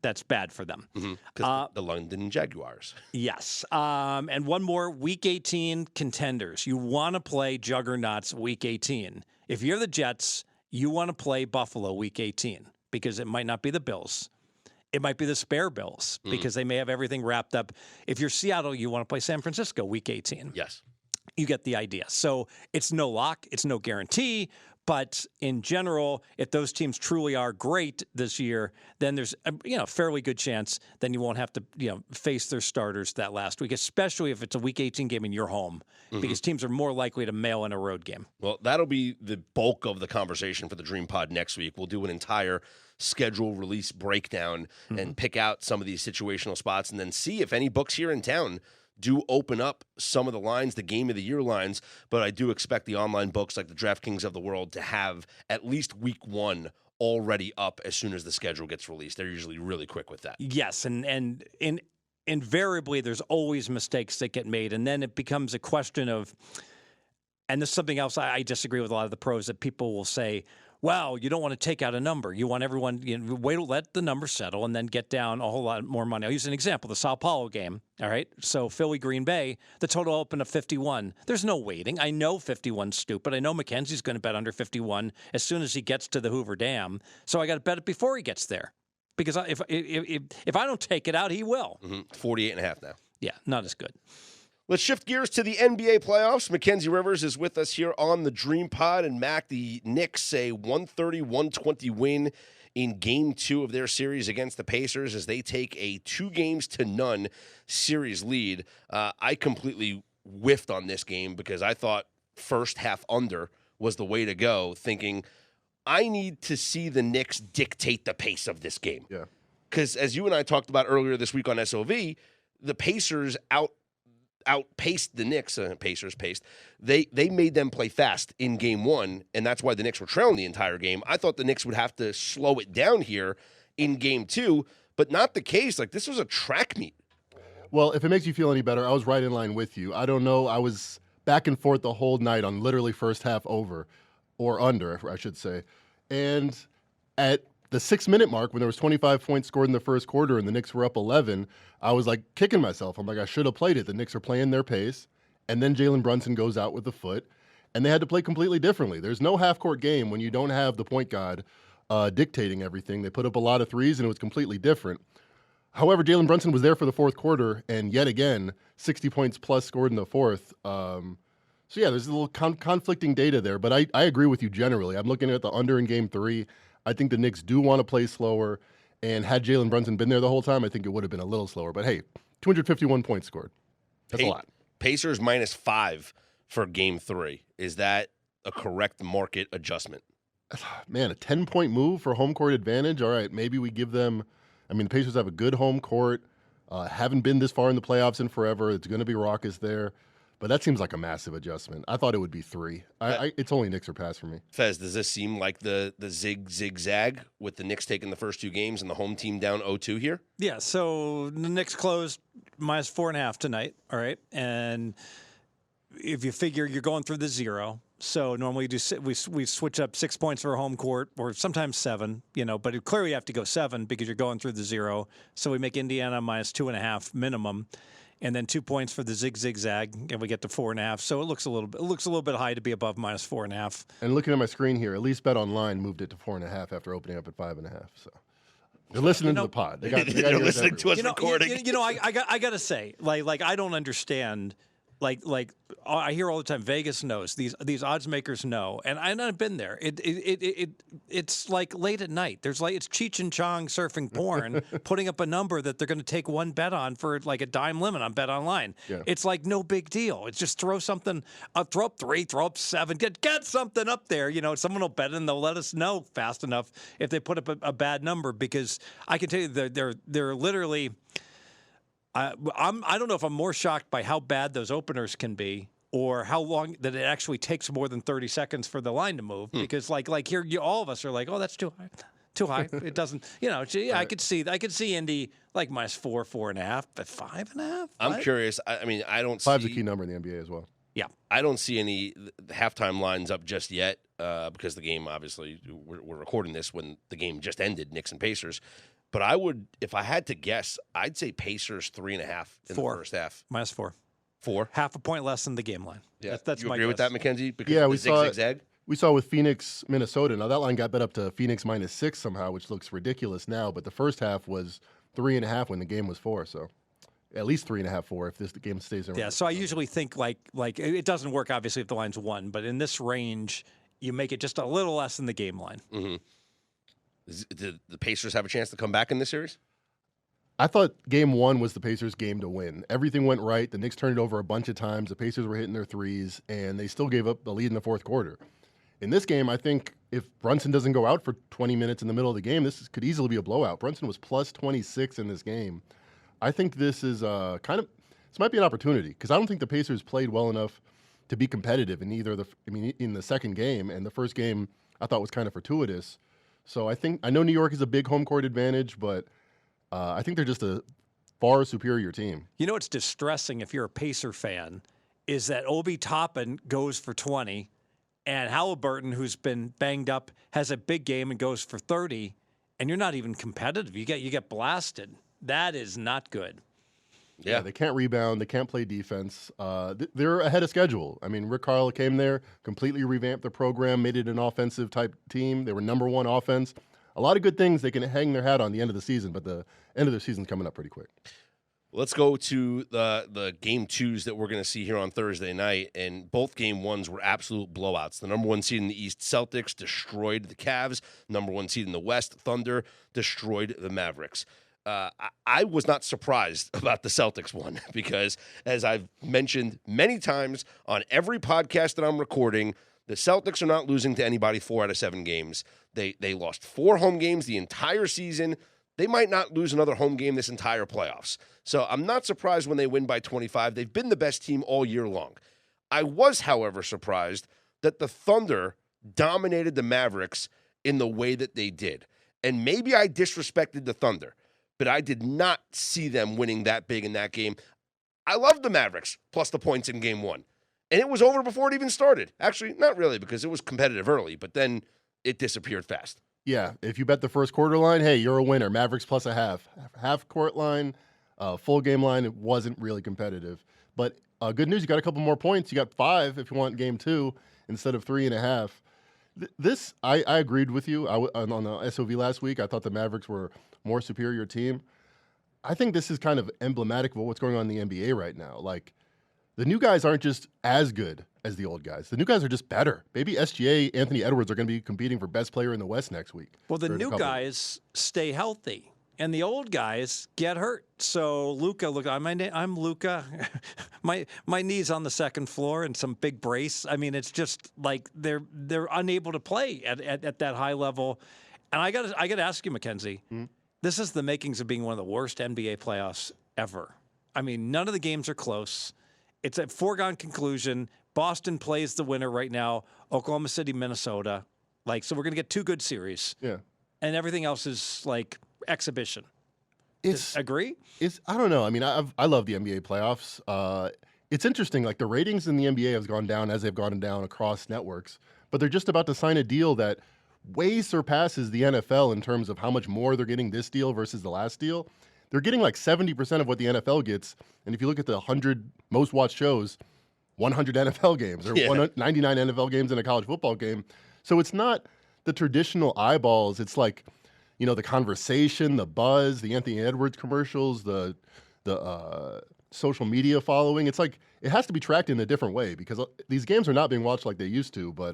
that's bad for them. Because the London Jaguars. Yes. And one more, Week 18 contenders. You want to play juggernauts Week 18. If you're the Jets, you want to play Buffalo Week 18 because it might not be the Bills. It might be the spare Bills because they may have everything wrapped up. If you're Seattle, you want to play San Francisco Week 18. Yes. You get the idea. So it's no lock. It's no guarantee. But in general, if those teams truly are great this year, then there's a fairly good chance then you won't have to face their starters that last week, especially if it's a Week 18 game in your home, because teams are more likely to mail in a road game. Well, that'll be the bulk of the conversation for the DreamPod next week. We'll do an entire schedule release breakdown and pick out some of these situational spots and then see if any books here in town do open up some of the lines, the game of the year lines, but I do expect the online books like the DraftKings of the world to have at least week 1 already up as soon as the schedule gets released. They're usually really quick with that. Yes, and invariably there's always mistakes that get made, and then it becomes a question of, and this is something else I disagree with a lot of the pros, that people will say, well, you don't want to take out a number. You want everyone, wait to let the number settle and then get down a whole lot more money. I'll use an example, the Sao Paulo game, all right? So Philly, Green Bay, the total opened at 51. There's no waiting. I know 51's stupid. I know McKenzie's going to bet under 51 as soon as he gets to the Hoover Dam. So I got to bet it before he gets there. Because if I don't take it out, he will. 48.5 now. Yeah, not as good. Let's shift gears to the NBA playoffs. Mackenzie Rivers is with us here on the DreamPod. And, Mac, the Knicks a 130-120 win in Game 2 of their series against the Pacers as they take a 2-0 series lead. I completely whiffed on this game because I thought first half under was the way to go, thinking I need to see the Knicks dictate the pace of this game. Yeah. Because as you and I talked about earlier this week on SOV, the Pacers outpaced the Knicks. Pacers paced. They made them play fast in Game 1, and that's why the Knicks were trailing the entire game. I thought the Knicks would have to slow it down here in Game 2, but not the case. Like, this was a track meet. Well, if it makes you feel any better, I was right in line with you. I don't know. I was back and forth the whole night on literally first half over or under, I should say. And at the 6-minute mark, when there was 25 points scored in the first quarter and the Knicks were up 11, I was like kicking myself. I'm like, I should have played it. The Knicks are playing their pace. And then Jalen Brunson goes out with the foot, and they had to play completely differently. There's no half-court game when you don't have the point guard dictating everything. They put up a lot of threes, and it was completely different. However, Jalen Brunson was there for the fourth quarter, and yet again, 60 points plus scored in the fourth. So, yeah, there's a little conflicting data there, but I agree with you generally. I'm looking at the under in Game 3. I think the Knicks do want to play slower, and had Jalen Brunson been there the whole time, I think it would have been a little slower. But, hey, 251 points scored. That's a lot. Pacers -5 for Game 3. Is that a correct market adjustment? Man, a 10-point move for home court advantage? All right, maybe we give them – I mean, the Pacers have a good home court, haven't been this far in the playoffs in forever. It's going to be raucous there. But that seems like a massive adjustment. I thought it would be 3. It's only Knicks or pass for me. Fez, does this seem like the zigzag with the Knicks taking the first 2 games and the home team down 0-2 here? Yeah, so the Knicks closed -4.5 tonight, all right? And if you figure you're going through the 0, so normally we switch up 6 points for home court or sometimes 7, but clearly you have to go 7 because you're going through the 0. So we make Indiana -2.5 minimum. And then 2 points for the zigzag, and we get to 4.5. So it looks a little bit high to be above -4.5. And looking at my screen here, at least Bet Online moved it to 4.5 after opening up at 5.5. So they're listening to the pod. They got They're listening to us recording. I gotta say, like I don't understand. Like I hear all the time, Vegas knows, these odds makers know, and I've been there. It's like late at night. It's Cheech and Chong surfing porn, putting up a number that they're going to take one bet on for like a dime limit on Bet Online. Yeah. It's like no big deal. It's just throw something up, throw up 3, throw up 7, get something up there. Someone will bet and they'll let us know fast enough if they put up a bad number, because I can tell you they're literally. I don't know if I'm more shocked by how bad those openers can be, or how long that it actually takes more than 30 seconds for the line to move. Because like here, all of us are like, oh, that's too high. It doesn't. I could see Indy like -4, 4.5, but 5.5. I'm curious. I mean, I don't see 5's a key number in the NBA as well. Yeah, I don't see any halftime lines up just yet because the game, obviously, we're recording this when the game just ended, Knicks and Pacers. But I would, if I had to guess, I'd say Pacers 3.5 in 4. the first half. -4. 4. Half a point less than the game line. Yeah, that's you my agree with guess. that, Mackenzie? Because Yeah, of we the saw zigzag. We saw with Phoenix, Minnesota. Now that line got bet up to Phoenix -6 somehow, which looks ridiculous now. But the first half was 3.5 when the game was 4. So at least 3.5, 4 if the game stays in. Yeah, so I usually think like it doesn't work obviously if the line's 1, but in this range, you make it just a little less than the game line. Mm-hmm. Did the Pacers have a chance to come back in this series? I thought game 1 was the Pacers' game to win. Everything went right. The Knicks turned it over a bunch of times. The Pacers were hitting their threes, and they still gave up the lead in the fourth quarter. In this game, I think if Brunson doesn't go out for 20 minutes in the middle of the game, this could easily be a blowout. Brunson was plus 26 in this game. I think this is this might be an opportunity, because I don't think the Pacers played well enough to be competitive in in the second game, and the first game I thought was kind of fortuitous. So I know New York is a big home court advantage, but I think they're just a far superior team. What's distressing if you're a Pacer fan is that Obi Toppin goes for 20, and Halliburton, who's been banged up, has a big game and goes for 30, and you're not even competitive. You get blasted. That is not good. Yeah, they can't rebound. They can't play defense. They're ahead of schedule. I mean, Rick Carlisle came there, completely revamped the program, made it an offensive type team. They were #1 offense. A lot of good things they can hang their hat on the end of the season, but the end of their season's coming up pretty quick. Let's go to the game 2s that we're going to see here on Thursday night, and both game 1s were absolute blowouts. The #1 seed in the East, Celtics, destroyed the Cavs. #1 seed in the West, Thunder, destroyed the Mavericks. I was not surprised about the Celtics one because, as I've mentioned many times on every podcast that I'm recording, the Celtics are not losing to anybody 4 out of 7 games. They lost 4 home games the entire season. They might not lose another home game this entire playoffs. So I'm not surprised when they win by 25. They've been the best team all year long. I was, however, surprised that the Thunder dominated the Mavericks in the way that they did. And maybe I disrespected the Thunder, but I did not see them winning that big in that game. I loved the Mavericks plus the points in game 1. And it was over before it even started. Actually, not really, because it was competitive early, but then it disappeared fast. Yeah, if you bet the first quarter line, hey, you're a winner. Mavericks plus a half. Half court line, full game line, it wasn't really competitive. But good news, you got a couple more points. You got 5 if you want game 2 instead of 3.5. This, I agreed with you on the SOV last week. I thought the Mavericks were a more superior team. I think this is kind of emblematic of what's going on in the NBA right now. Like, the new guys aren't just as good as the old guys. The new guys are just better. Maybe SGA, Anthony Edwards are going to be competing for best player in the West next week. Well, the new guys stay healthy, and the old guys get hurt. So Luka, look, I'm Luka. my knee's on the second floor and some big brace. I mean, it's just like they're unable to play at that high level. And I got to ask you, Mackenzie, this is the makings of being one of the worst NBA playoffs ever. I mean, none of the games are close. it's a foregone conclusion. Boston plays the winner right now. Oklahoma City, Minnesota. Like, so we're going to get 2 good series. Yeah. And everything else is like exhibition. Agree? I don't know. I mean, I love the NBA playoffs. It's interesting. Like the ratings in the NBA has gone down as they've gone down across networks, but they're just about to sign a deal that way surpasses the NFL in terms of how much more they're getting this deal versus the last deal. They're getting like 70% of what the NFL gets. And if you look at the 100 most watched shows, 100 NFL games or 99 NFL games in a college football game. So it's not the traditional eyeballs. It's like, you know, the conversation, the buzz, the Anthony Edwards commercials, the social media following. It's like it has to be tracked in a different way because these games are not being watched like they used to. But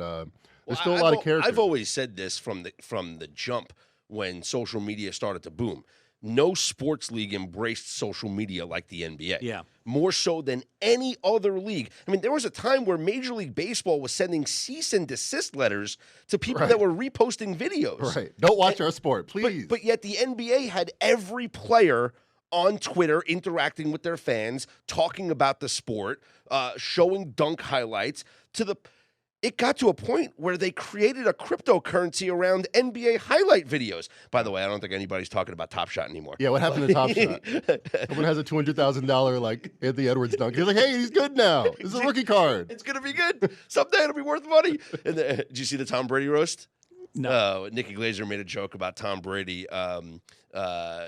there's still a lot of characters. I've always said this from the jump when social media started to boom. No sports league embraced social media like the NBA. Yeah. More so than any other league. I mean, there was a time where Major League Baseball was sending cease and desist letters to people that were reposting videos. Right. Don't watch our sport, please. But yet the NBA had every player on Twitter interacting with their fans, talking about the sport, showing dunk highlights. It got to a point where they created a cryptocurrency around NBA highlight videos. By the way, I don't think anybody's talking about Top Shot anymore. Yeah, what happened to Top Shot? Someone has a $200,000 like Anthony Edwards dunk. He's like, hey, he's good now. This is a rookie card. It's gonna be good. Someday it'll be worth money. And did you see the Tom Brady roast? No. Nikki Glaser made a joke about Tom Brady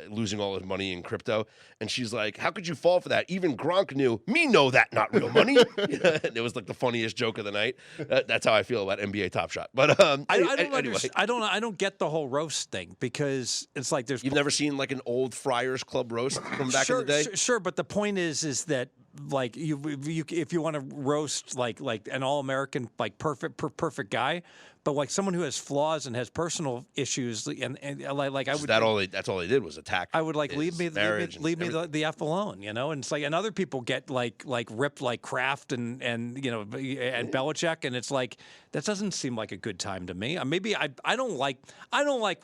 losing all his money in crypto. And she's like, how could you fall for that? Even Gronk knew. Me know that, not real money. And it was like the funniest joke of the night. That's how I feel about NBA Top Shot. But I don't get the whole roast thing because it's like there's. You've never seen like an old Friars Club roast from back in the day? Sure, but the point is that like if you want to roast like an all-American like perfect guy, but like someone who has flaws and has personal issues and like I would that's all they did was attack. I would like leave me the F alone, you know. And it's like and other people get like ripped like Kraft and you know and Belichick, and it's like that doesn't seem like a good time to me. Maybe I don't like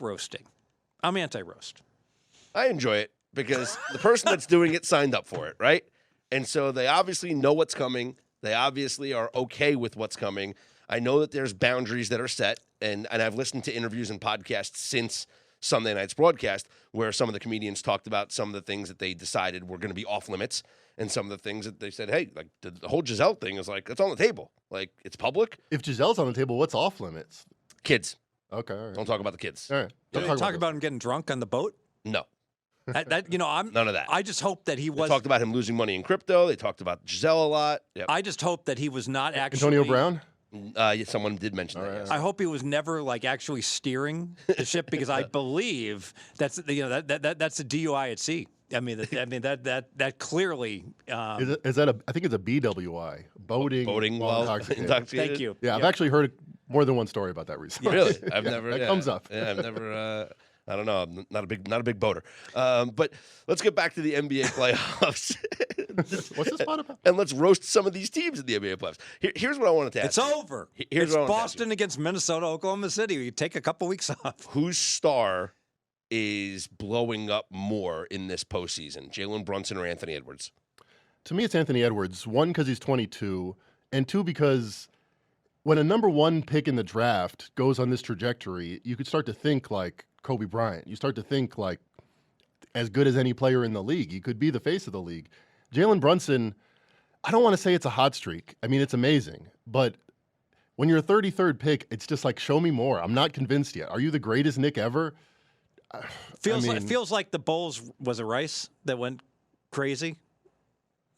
roasting. I'm anti-roast. I enjoy it because the person that's doing it signed up for it, right? And so they obviously know what's coming. They obviously are okay with what's coming. I know that there's boundaries that are set, and I've listened to interviews and podcasts since Sunday night's broadcast where some of the comedians talked about some of the things that they decided were going to be off limits and some of the things that they said, hey, like the whole Giselle thing is like, it's on the table. Like, it's public. If Giselle's on the table, what's off limits? Kids. Okay, all right. Don't talk about the kids. All right. Did they talk about him getting drunk on the boat? No. That you know, none of that. I just hope that he was. They talked about him losing money in crypto. They talked about Giselle a lot. Yep. I just hope that he was not actually. Antonio Brown? Someone did mention that. Yes. I hope he was never like actually steering the ship because I believe that's that's the DUI at sea. I mean that clearly. Is that I think it's a BWI, boating while intoxicated. Thank you. Yeah, I've actually heard more than one story about that recently. Really, I've never. That comes up. Yeah, I've never. I don't know. I'm not a big boater. But let's get back to the NBA playoffs. What's this spot about? And let's roast some of these teams in the NBA playoffs. Here's what I wanted to ask. It's over. It's Boston against Minnesota, Oklahoma City. You take a couple weeks off. Whose star is blowing up more in this postseason? Jalen Brunson or Anthony Edwards? To me, it's Anthony Edwards. One, because he's 22, and two, because when a number one pick in the draft goes on this trajectory, you could start to think like Kobe Bryant. You start to think like as good as any player in the league. He could be the face of the league. Jalen Brunson, I don't want to say it's a hot streak. I mean, it's amazing. But when you're a 33rd pick, it's just like, show me more. I'm not convinced yet. Are you the greatest Nick ever? Feels like the Bulls was a Rice that went crazy.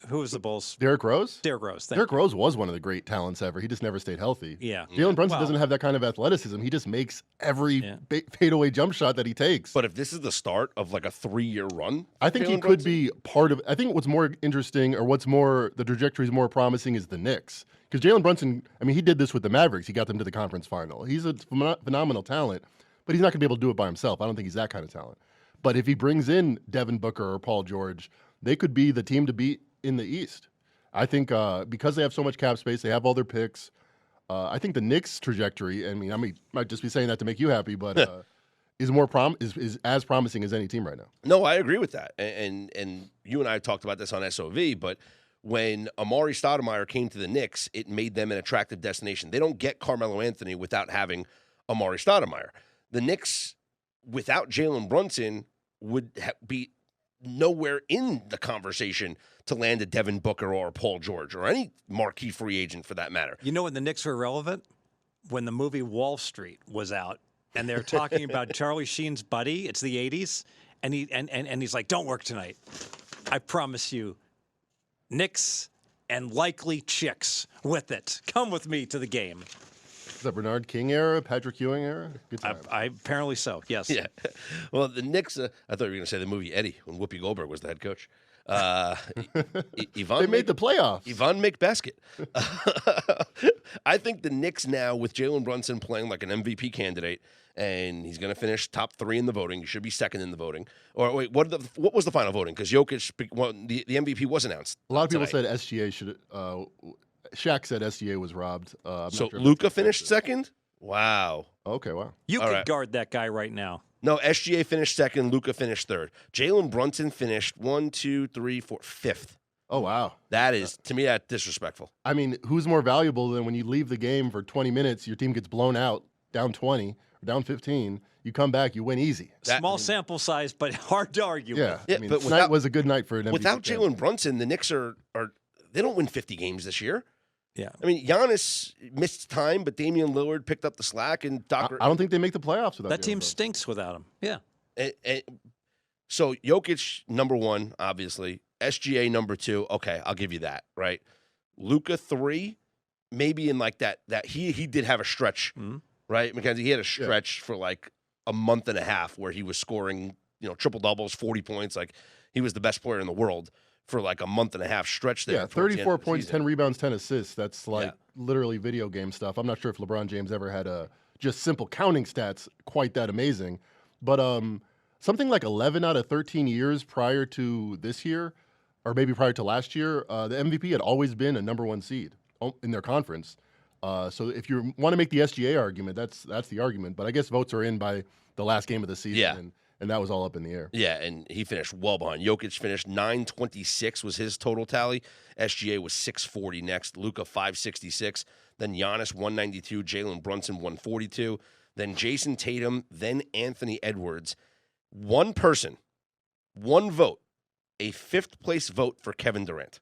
Who was the Bulls? Derrick Rose? Derrick Rose. Derrick Rose was one of the great talents ever. He just never stayed healthy. Yeah. Jalen Brunson doesn't have that kind of athleticism. He just makes every fadeaway jump shot that he takes. But if this is the start of like a 3-year run, I think he could be part of. I think what's more interesting, or the trajectory is more promising, is the Knicks. Because Jalen Brunson, I mean, he did this with the Mavericks. He got them to the conference final. He's a phenomenal talent, but he's not going to be able to do it by himself. I don't think he's that kind of talent. But if he brings in Devin Booker or Paul George, they could be the team to beat in the East. I think because they have so much cap space, they have all their picks. I think the Knicks' trajectory, I might just be saying that to make you happy, but is as promising as any team right now. No, I agree with that. And you and I have talked about this on SOV, but when Amari Stoudemire came to the Knicks, it made them an attractive destination. They don't get Carmelo Anthony without having Amari Stoudemire. The Knicks, without Jalen Brunson, would be nowhere in the conversation to land a Devin Booker or Paul George or any marquee free agent for that matter. You know when the Knicks were relevant? When the movie Wall Street was out, and they're talking about Charlie Sheen's buddy. It's the 80s, and he's like, "Don't work tonight. I promise you, Knicks and likely chicks with it. Come with me to the game." Is that Bernard King era, Patrick Ewing era? Good time. I apparently so. Yes. Yeah. Well, the Knicks, I thought you were going to say the movie Eddie when Whoopi Goldberg was the head coach. Yvonne They made the playoffs. Yvonne McBasket. I think the Knicks now, with Jalen Brunson playing like an MVP candidate, and he's going to finish top 3 in the voting. He should be second in the voting. Or wait, what was the final voting? Because Jokic, the MVP was announced. A lot of people tonight. said SGA should. Shaq said SGA was robbed. I'm not So sure if Luka that's finished accurate. second? Wow. Okay, wow. You All could right. guard that guy right now. No, SGA finished second. Luka finished third. Jalen Brunson finished 5th. Oh, wow. That is, to me, that's disrespectful. I mean, who's more valuable than when you leave the game for 20 minutes, your team gets blown out, down 20 or down 15, you come back, you win easy. Small sample size, but hard to argue Yeah, with. Yeah, I mean, but tonight without- was a good night for an MVP. Without candidate. Jalen Brunson, the Knicks are they don't win 50 games this year. Yeah. I mean, Giannis missed time, but Damian Lillard picked up the slack, and I don't think they make the playoffs without That Jalen team Brunson. stinks without him. Yeah. So Jokic number 1, obviously. SGA number 2. Okay, I'll give you that. Right. Luka 3, maybe in like that he did have a stretch, right? Mackenzie, he had a stretch for like a month and a half where he was scoring, triple doubles, 40 points. Like he was the best player in the world for like a month and a half stretch there. Yeah, towards the end 34 of the points, season. 10 rebounds, 10 assists. That's like Yeah. literally video game stuff. I'm not sure if LeBron James ever had just simple counting stats quite that amazing. But something like 11 out of 13 years prior to this year, or maybe prior to last year, the MVP had always been a number 1 seed in their conference. So if you want to make the SGA argument, that's the argument. But I guess votes are in by the last game of the season. Yeah. And that was all up in the air. Yeah, and he finished well behind. Jokic finished 926 was his total tally. SGA was 640 next. Luka 566. Then Giannis 192. Jalen Brunson 142. Then Jason Tatum. Then Anthony Edwards. One person, one vote, a 5th place vote for Kevin Durant.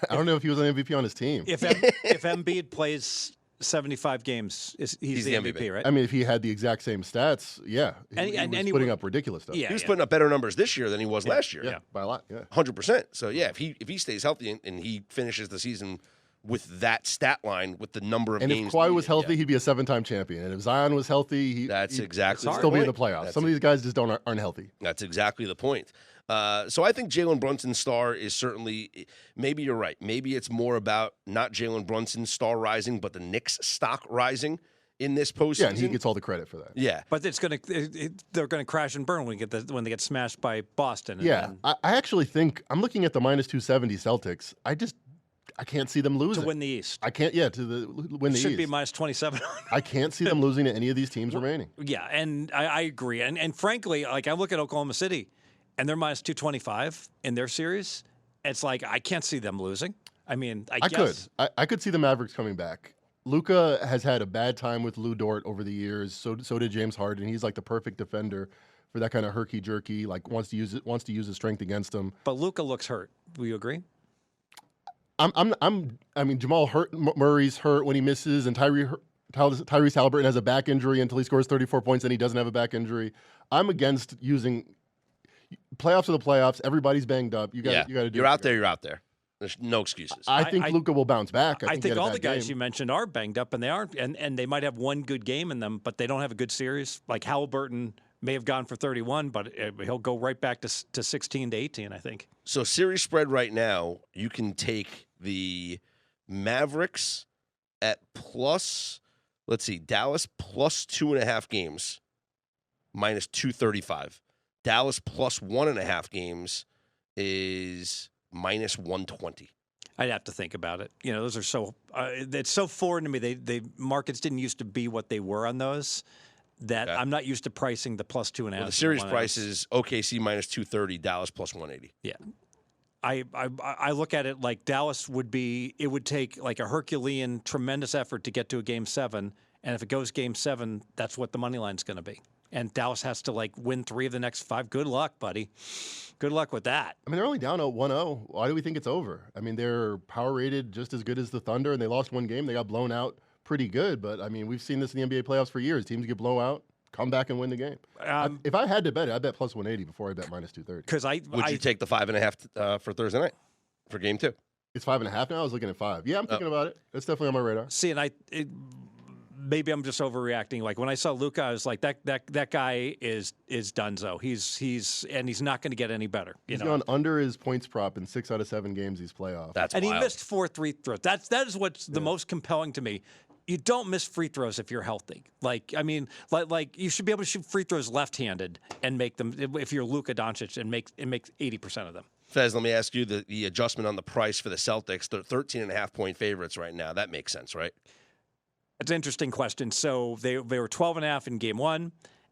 I don't know if he was an MVP on his team. If Embiid plays 75 games, he's the MVP, right? I mean, if he had the exact same stats, yeah. And- he and was he putting would- up ridiculous stuff. Yeah. He was putting up better numbers this year than he was last year. Yeah, by a lot, yeah. 100%. So, yeah, if he stays healthy and he finishes the season with that stat line, with the number of And games. if Kawhi was needed, healthy, yeah. he'd be a 7-time champion. And if Zion was healthy, That's he'd exactly the still be in the point. playoffs. That's Some of these guys just aren't healthy. That's exactly the point. So I think Jalen Brunson's star is certainly, maybe you're right. Maybe it's more about not Jalen Brunson's star rising, but the Knicks' stock rising in this postseason. Yeah, and he gets all the credit for that. Yeah. But they're gonna crash and burn when they get smashed by Boston. And Yeah, then I actually think I'm looking at the minus 270 Celtics. I can't see them to losing. win the East. I can't. Yeah, win the Should East. be minus 27. I can't see them losing to any of these teams remaining. Yeah, and I agree. And frankly, like I look at Oklahoma City, and they're minus 225 in their series. It's like I can't see them losing. I mean, I guess. I could see the Mavericks coming back. Luka has had a bad time with Lou Dort over the years. So did James Harden. He's like the perfect defender for that kind of herky jerky. Like wants to use his strength against him. But Luka looks hurt. Will you agree? I mean, Jamal Murray's hurt when he misses, and Tyrese Halliburton has a back injury until he scores 34 points, and he doesn't have a back injury. I'm against using playoffs are the playoffs. Everybody's banged up. You got to do. You're out there. You're out there. There's no excuses. I think Luka will bounce back. I think he all had a the bad guys game. you mentioned are banged up, and they aren't, and they might have one good game in them, but they don't have a good series. Like Halliburton may have gone for 31, but he'll go right back to 16 to 18. I think. So series spread right now, you can take the Mavericks at plus, let's see, Dallas plus 2.5 games, minus 235. Dallas plus 1.5 games is minus 120. I'd have to think about it. You know, those are so. It's so foreign to me. They markets didn't used to be what they were on those. That Yeah. I'm not used to pricing the plus 2.5. Well, the series price is OKC minus 230, Dallas plus 180. Yeah. I look at it like Dallas would be. It would take like a Herculean, tremendous effort to get to a Game 7, and if it goes Game 7, that's what the money line's going to be. And Dallas has to like win 3 of the next 5. Good luck, buddy. Good luck with that. I mean, they're only down 1-0. Why do we think it's over? I mean, they're power rated just as good as the Thunder, and they lost one game. They got blown out pretty good. But, I mean, we've seen this in the NBA playoffs for years. Teams get blown out, come back and win the game. If I had to bet it, I'd bet plus 180 before I bet minus 230. Because Would you take the 5.5 for Thursday night for Game 2? It's 5.5 now? I was looking at 5. Yeah, I'm thinking about it. It's definitely on my radar. See, and maybe I'm just overreacting. Like when I saw Luka, I was like, that guy is donezo. He's not going to get any better. He's gone under his points prop in 6 out of 7 games he's playoff. And he missed 4 free throws. That is what's the most compelling to me. You don't miss free throws if you're healthy. Like I mean, like you should be able to shoot free throws left-handed and make them if you're Luka Doncic and make 80% of them. Fez, let me ask you the adjustment on the price for the Celtics. They're 13.5-point favorites right now. That makes sense, right? It's an interesting question. So they were 12.5 in Game 1,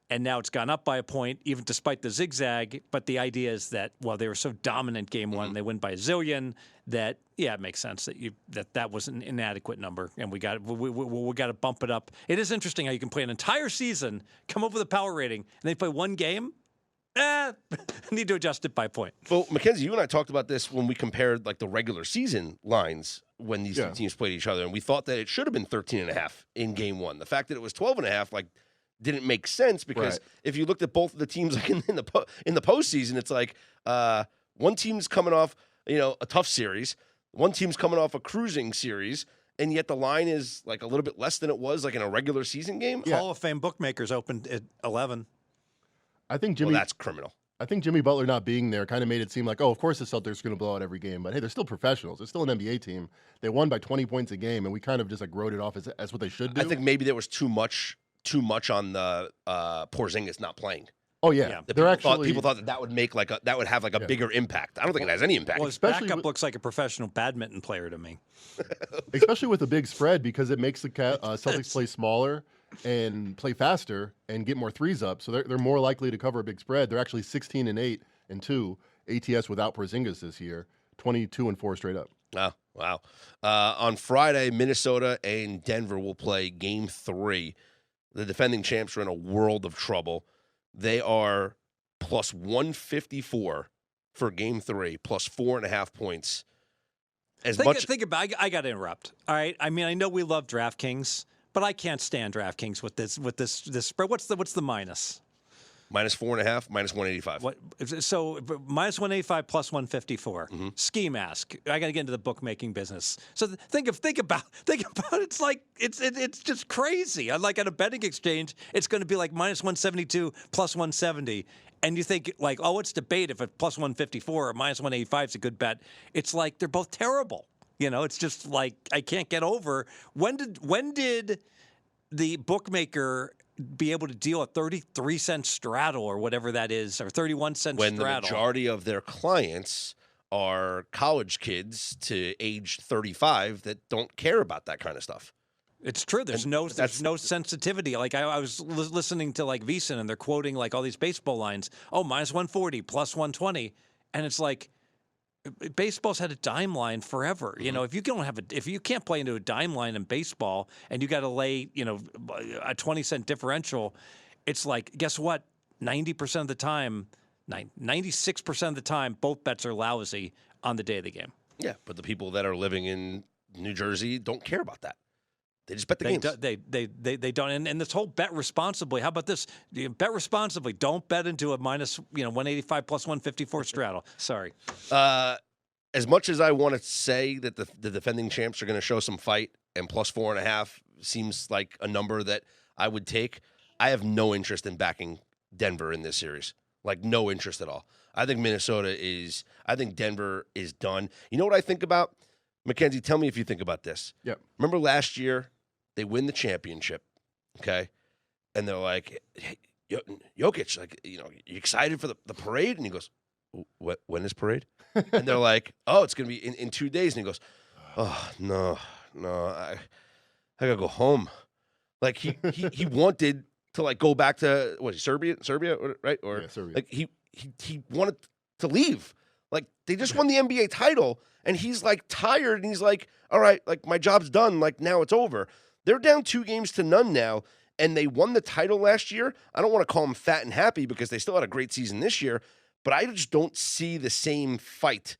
and now it's gone up by a point, even despite the zigzag. But the idea is that, well, they were so dominant Game 1, they win by a zillion, that, yeah, it makes sense that was an inadequate number, and we got to bump it up. It is interesting how you can play an entire season, come up with a power rating, and then play one game. Need to adjust it by a point. Well, Mackenzie, you and I talked about this when we compared like the regular season lines when these two teams played each other, and we thought that it should have been 13.5 in Game 1. The fact that it was 12.5, like, didn't make sense because if you looked at both of the teams like in the postseason, it's like one team's coming off a tough series, one team's coming off a cruising series, and yet the line is like a little bit less than it was like in a regular season game. Hall of Fame bookmakers opened at 11. I think Jimmy. Well, that's criminal. I think Jimmy Butler not being there kind of made it seem like, of course the Celtics are going to blow out every game. But hey, they're still professionals. They're still an NBA team. They won by 20 points a game, and we kind of just like wrote it off as what they should do. I think maybe there was too much on the Porzingis not playing. Oh yeah, People thought that would make that would have a bigger impact. I don't think it has any impact. Well, his backup looks like a professional badminton player to me. Especially with a big spread because it makes the Celtics play smaller and play faster and get more threes up. So they're more likely to cover a big spread. They're actually 16-8-2 ATS without Porzingis this year, 22-4 straight up. Oh, wow. On Friday, Minnesota and Denver will play Game 3. The defending champs are in a world of trouble. They are plus 154 for Game 3, plus 4.5 points. Think about. I got to interrupt. All right. I mean, I know we love DraftKings, but I can't stand DraftKings with this spread. What's the minus? Minus 4.5, minus 185. What? So minus 185 plus 154. Mm-hmm. Ski mask. I got to get into the bookmaking business. So think about it. It's like it's just crazy. Like at a betting exchange, it's going to be like minus 172 plus 170. And you think like, oh, it's debate if it's plus 154 or minus 185 is a good bet. It's like they're both terrible. It's just like I can't get over. When did the bookmaker be able to deal a 33-cent straddle or whatever that is, or 31-cent straddle? When the majority of their clients are college kids to age 35 that don't care about that kind of stuff. It's true. There's no sensitivity. Like I was listening to like VSiN, and they're quoting like all these baseball lines. Oh, minus 140, plus 120, and it's like baseball's had a dime line forever. Mm-hmm. If you can't play into a dime line in baseball, and you got to lay a 20-cent differential, it's like guess what? 90% of the time, 96% of the time, both bets are lousy on the day of the game. Yeah, but the people that are living in New Jersey don't care about that. They just bet the games. They don't. And this whole bet responsibly. How about this? Bet responsibly. Don't bet into a minus 185 plus 154 straddle. Sorry. As much as I want to say that the defending champs are going to show some fight, and plus 4.5 seems like a number that I would take, I have no interest in backing Denver in this series. Like no interest at all. I think Denver is done. You know what I think about? Mackenzie, tell me if you think about this. Yep. Remember last year, they win the championship, okay? And they're like, hey, Jokic, like, you excited for the parade? And he goes, when is parade? And they're like, oh, it's going to be in 2 days. And he goes, oh, no, I got to go home. Like, he wanted to, like, go back to, Serbia, right? Or Serbia. Like, he wanted to leave. Like, they just won the NBA title, and he's, like, tired, and he's like, all right, like, my job's done. Like, now it's over. They're down 2-0 now, and they won the title last year. I don't want to call them fat and happy because they still had a great season this year, but I just don't see the same fight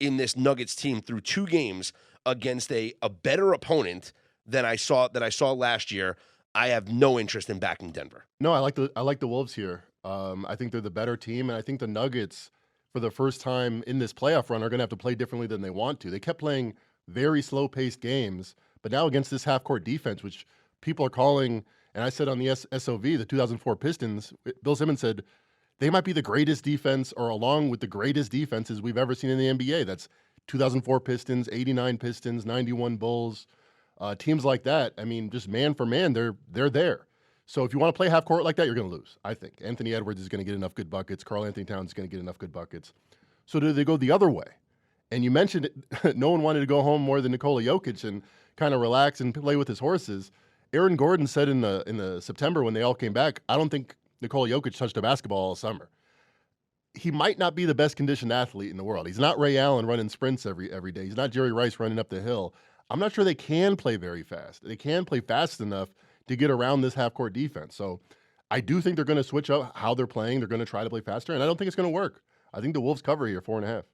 in this Nuggets team through 2 games against a better opponent than I saw last year. I have no interest in backing Denver. No, I like the Wolves here. I think they're the better team, and I think the Nuggets, for the first time in this playoff run, are going to have to play differently than they want to. They kept playing very slow-paced games, but now against this half-court defense, which people are calling, and I said on the SOV, the 2004 Pistons, Bill Simmons said they might be the greatest defense, or along with the greatest defenses we've ever seen in the NBA. That's 2004 Pistons, 89 Pistons, 91 Bulls. Teams like that, I mean, just man for man, they're there. So if you want to play half court like that, you're going to lose, I think. Anthony Edwards is going to get enough good buckets. Karl Anthony Towns is going to get enough good buckets. So do they go the other way? And you mentioned it, no one wanted to go home more than Nikola Jokic and kind of relax and play with his horses. Aaron Gordon said in the September when they all came back, I don't think Nikola Jokic touched a basketball all summer. He might not be the best conditioned athlete in the world. He's not Ray Allen running sprints every day. He's not Jerry Rice running up the hill. I'm not sure they can play very fast. They can play fast enough to get around this half-court defense. So I do think they're going to switch up how they're playing. They're going to try to play faster, and I don't think it's going to work. I think the Wolves cover here, 4.5.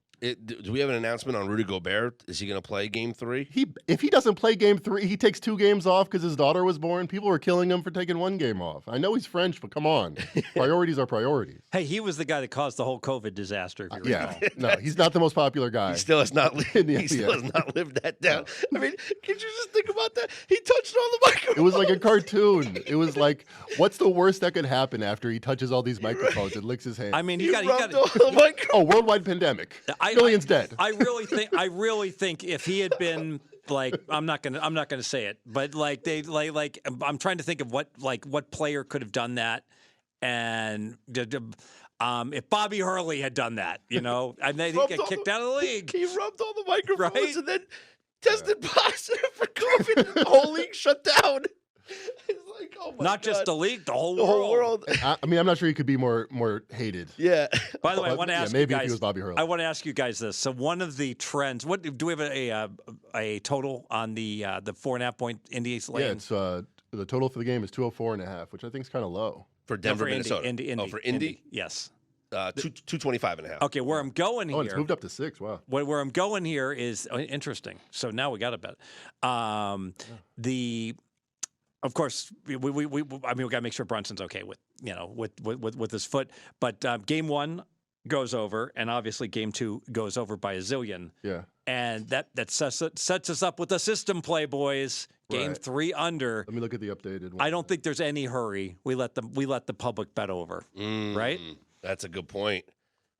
Do we have an announcement on Rudy Gobert? Is he going to play Game 3? If he doesn't play Game 3, he takes 2 games off because his daughter was born. People were killing him for taking 1 game off. I know he's French, but come on. Priorities are priorities. Hey, he was the guy that caused the whole COVID disaster, if you recall. Yeah, no, he's not the most popular guy. He still has not lived that down. I mean, can you just think about that? He touched on the microphone. It was like a cartoon. It was like, what's the worst that could happen after he touches all these microphones and licks his hand? I mean, He rubbed all the microphone. Oh, worldwide pandemic. Millions dead. I really think if he had been like, I'm not gonna say it, but like I'm trying to think of what player could have done that, and if Bobby Hurley had done that, and they get kicked out of the league. He rubbed all the microphones Right? and then tested positive for COVID. The whole league shut down. It's like, oh my Not God. just the league, the whole world. I mean, I'm not sure he could be more hated. Yeah. By the way, I want to ask maybe you if guys. he was Bobby Hurley. I want to ask you guys this. So one of the trends. What do we have a total on the 4.5 point Indies lane? Yeah, it's the total for the game is 204.5, which I think is kind of low. For Denver, for Minnesota. Indy. Oh, for Indy? Yes. 225.5. Okay, where I'm going here. Oh, it's moved up to 6. Wow. Where I'm going here is interesting. So now we got to bet. Of course, we got to make sure Brunson's okay with his foot. But game 1 goes over, and obviously game 2 goes over by a zillion. Yeah. And that sets us up with a system play, boys. Game Right. 3 under. Let me look at the updated one. I don't think there's any hurry. We let the public bet over, right? That's a good point.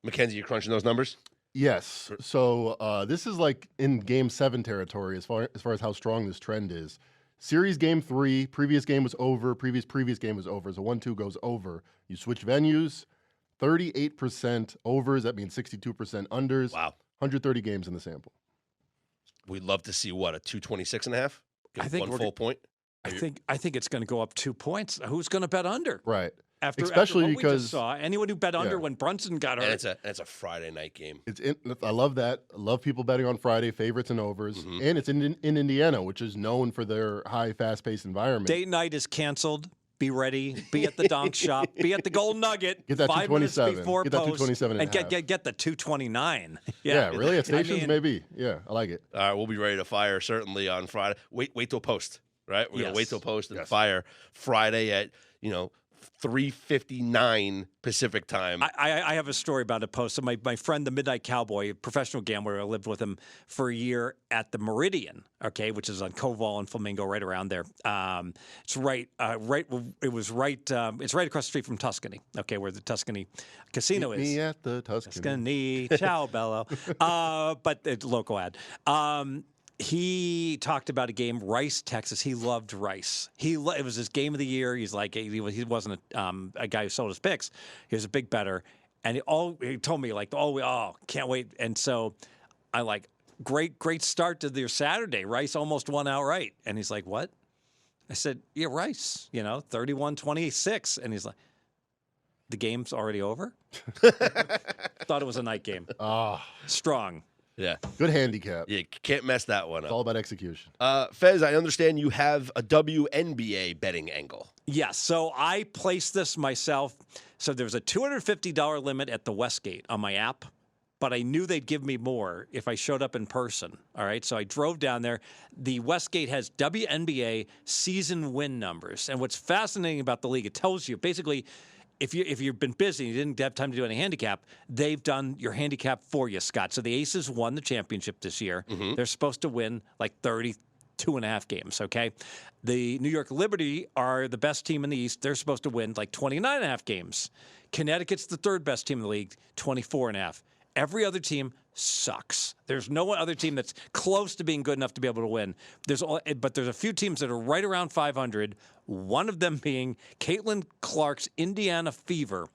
Mackenzie, you crunching those numbers? Yes. So this is like in Game 7 territory as far as how strong this trend is. Series Game 3, previous game was over, previous game was over. So 1-2 goes over. You switch venues, 38% overs. That means 62% unders. Wow. 130 games in the sample. We'd love to see a 226.5? I think one full point. I think it's going to go up 2 points. Who's going to bet under? Right. after Especially what we because just saw anyone who bet under Yeah. when Brunson got hurt. And it's a Friday night game. I love that. I love people betting on Friday, favorites and overs. And it's in Indiana, which is known for their high, fast-paced environment. Date night is canceled. Be ready. Be at the donk shop. Be at the Gold Nugget. Get that 5 minutes 227. before Get that post, 227 and a half. get the 229. Yeah, really? At I stations, mean, maybe. Yeah, I like it. All right, we'll be ready to fire certainly on Friday. Wait till post, right? We're gonna Yes. wait till post and Yes. fire Friday at 3:59 Pacific time. I have a story about a post. So my friend, the Midnight Cowboy, a professional gambler, I lived with him for a year at the Meridian, okay, which is on Koval and Flamingo, right around there. It's right. It's right across the street from Tuscany, okay, where the Tuscany Casino Meet is. me at the Tuscany. Ciao, Bello. But it's local ad. He talked about a game, Rice, Texas. He loved Rice. It was his game of the year. He's like, he wasn't a guy who sold his picks. He was a big bettor. And he told me, like, can't wait. And so I like, great start to their Saturday. Rice almost won outright. And he's like, what? I said, yeah, Rice, 31-26. And he's like, The game's already over? Thought it was a night game. Strong. Yeah. Good handicap. You can't mess that one It's up. all about execution. Fez, I understand you have a WNBA betting angle. Yes. So I placed this myself. So there was a $250 limit at the Westgate on my app, but I knew they'd give me more if I showed up in person. All right. So I drove down there. The Westgate has WNBA season win numbers. And what's fascinating about the league, it tells you basically if you've been busy and you didn't have time to do any handicap, they've done your handicap for you, Scott. So the Aces won the championship this year. They're supposed to win like 32.5 games, okay? The New York Liberty are the best team in the East. They're supposed to win like 29.5 games. Connecticut's the third best team in the league, 24.5. Every other team sucks. There's no other team that's close to being good enough to be able to win. But there's a few teams that are right around 500, one of them being Caitlin Clark's Indiana Fever.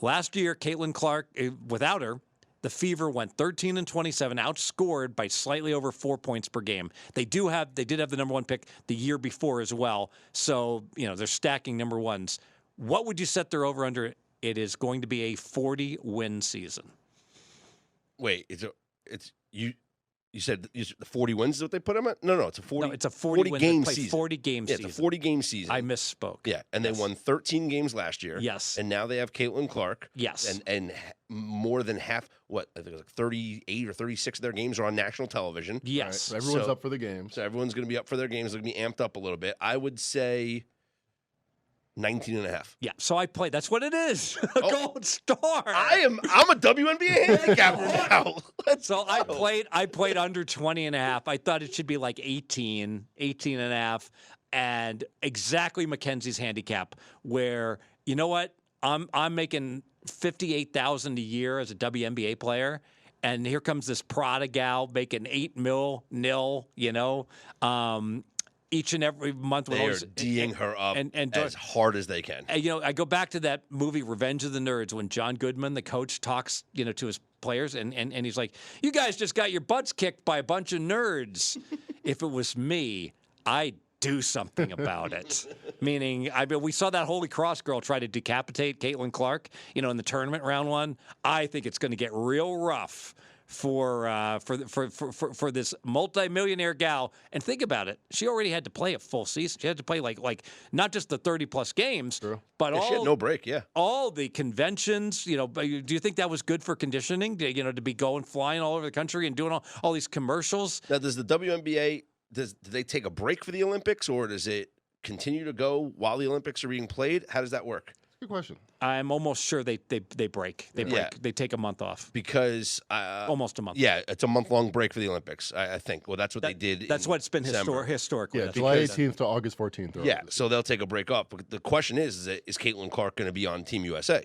Last year, Caitlin Clark, without her, the Fever went 13-27, outscored by slightly over 4 points per game. They did have the number one pick the year before as well. So, they're stacking number ones. What would you set their over-under? It is going to be a 40-win season. Wait, you said the 40 wins is what they put them at? No, it's a 40. No, it's a 40 game play season. 40 game Yeah, season. it's a 40 game season. I misspoke. Yeah, and they won 13 games last year. Yes. And now they have Caitlin Clark. Yes. And more than half, I think it was like 38 or 36 of their games are on national television. Yes. Right, so everyone's So- up for the games. So everyone's going to be up for their games. They're going to be amped up a little bit. I would say 19.5. Yeah, so I played. That's what it is. A gold star. I'm a WNBA handicapper now. So I played under 20.5. I thought it should be like 18.5, and exactly Mackenzie's handicap, where you know what? I'm making $58,000 a year as a WNBA player, and here comes this Prada gal making $8 million nil. Each and every month, They are D'ing her up as hard as they can. I go back to that movie Revenge of the Nerds when John Goodman, the coach, talks to his players, and he's like, "You guys just got your butts kicked by a bunch of nerds. If it was me, I'd do something about it." Meaning, we saw that Holy Cross girl try to decapitate Caitlin Clark, in the tournament round one. I think it's going to get real rough for this multimillionaire gal. And think about it. She already had to play a full season. She had to play like not just the 30-plus games, but she had no break, yeah. All the conventions. Do you think that was good for conditioning, to be flying all over the country and doing all these commercials? Now, does the WNBA, do they take a break for the Olympics, or does it continue to go while the Olympics are being played? How does that work? Good question. I'm almost sure they break. They break. Yeah. They take a month off. Because Almost a month. Yeah, it's a month-long break for the Olympics, I think. Well, that's what they did. That's what's been December. historically. Yeah, That's July because- 18th to August 14th. Yeah, so they'll take a break off. But the question is Caitlin Clark going to be on Team USA?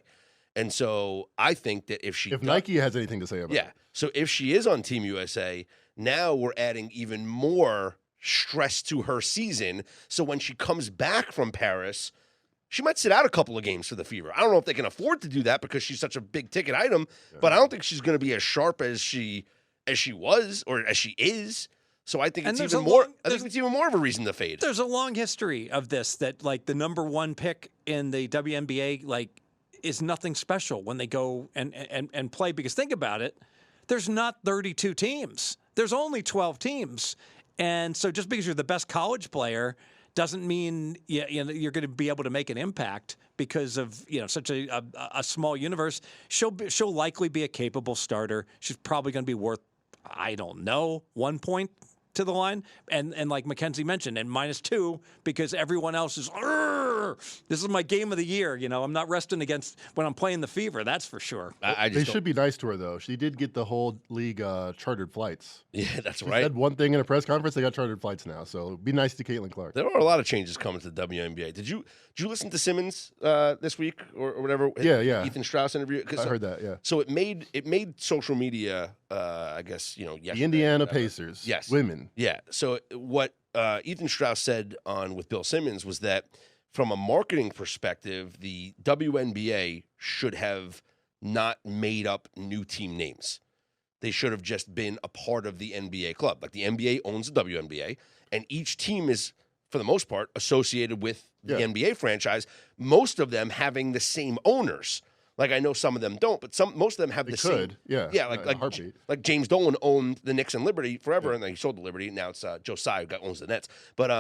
And so I think that if Nike has anything to say about it. So if she is on Team USA, now we're adding even more stress to her season. So when she comes back from Paris, she might sit out a couple of games for the Fever. I don't know if they can afford to do that because she's such a big ticket item, but I don't think she's going to be as sharp as she was or as she is. So I think it's even more. I think it's even more of a reason to fade. There's a long history of this that the number one pick in the WNBA is nothing special when they go and play, because think about it, there's not 32 teams. There's only 12 teams. And so just because you're the best college player doesn't mean you're going to be able to make an impact because of such a small universe. She'll likely be a capable starter. She's probably going to be worth, I don't know, 1 point to the line, and like Mackenzie mentioned, and -2 because everyone else is. This is my game of the year. I'm not resting against when I'm playing the Fever. That's for sure. They should be nice to her though. She did get the whole league chartered flights. Yeah, that's She right. said one thing in a press conference. They got chartered flights now. So be nice to Caitlin Clark. There are a lot of changes coming to the WNBA. Did you listen to Simmons this week or whatever? Yeah. Ethan Strauss interview. I heard that. Yeah. So it made social media. I guess yesterday. The Indiana Pacers. Yes. Women. Yeah. So what Ethan Strauss said with Bill Simmons was that from a marketing perspective, the WNBA should have not made up new team names. They should have just been a part of the NBA club. Like the NBA owns the WNBA, and each team is for the most part, associated with the Yeah. NBA franchise. Most of them having the same owners. Like I know some of them don't, but most of them have They the could, same. yeah, yeah, in a heartbeat. like James Dolan owned the Knicks and Liberty forever, and then he sold the Liberty. Now it's Josiah who owns the Nets. But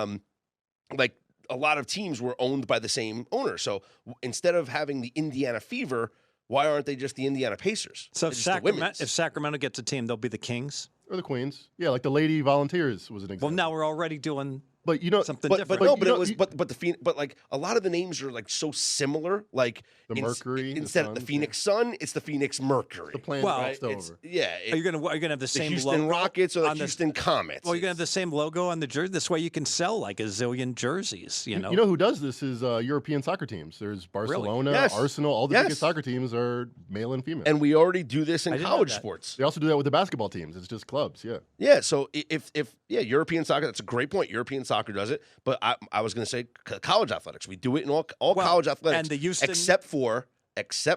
like a lot of teams were owned by the same owner. So instead of having the Indiana Fever, why aren't they just the Indiana Pacers? So They're just the women's. if Sacramento gets a team, they'll be the Kings. Or the Queens. Yeah, like the Lady Volunteers was an example. Well, now we're already doing but you know, something but different. no, you but know, it was but like a lot of the names are like so similar. Like The Mercury, the instead of the Suns, Phoenix Sun, it's the Phoenix Mercury. the plan Well, crossed It's- over. yeah, Are you gonna have the the same Houston logo Rockets or the on Houston Comets. Well, you're gonna have the same logo on the jersey. This way, you can sell like a zillion jerseys. You know. You know who does this is European soccer teams. There's Barcelona, Yes. Arsenal. All the Yes. biggest soccer teams are male and female. And we already do this in I didn't know college that. sports. they also do that with the basketball teams. It's just clubs. Yeah. Yeah, so if European soccer, that's a great point. European soccer does it, but I was going to say college athletics. We do it in all Well, college athletics, and the Houston- except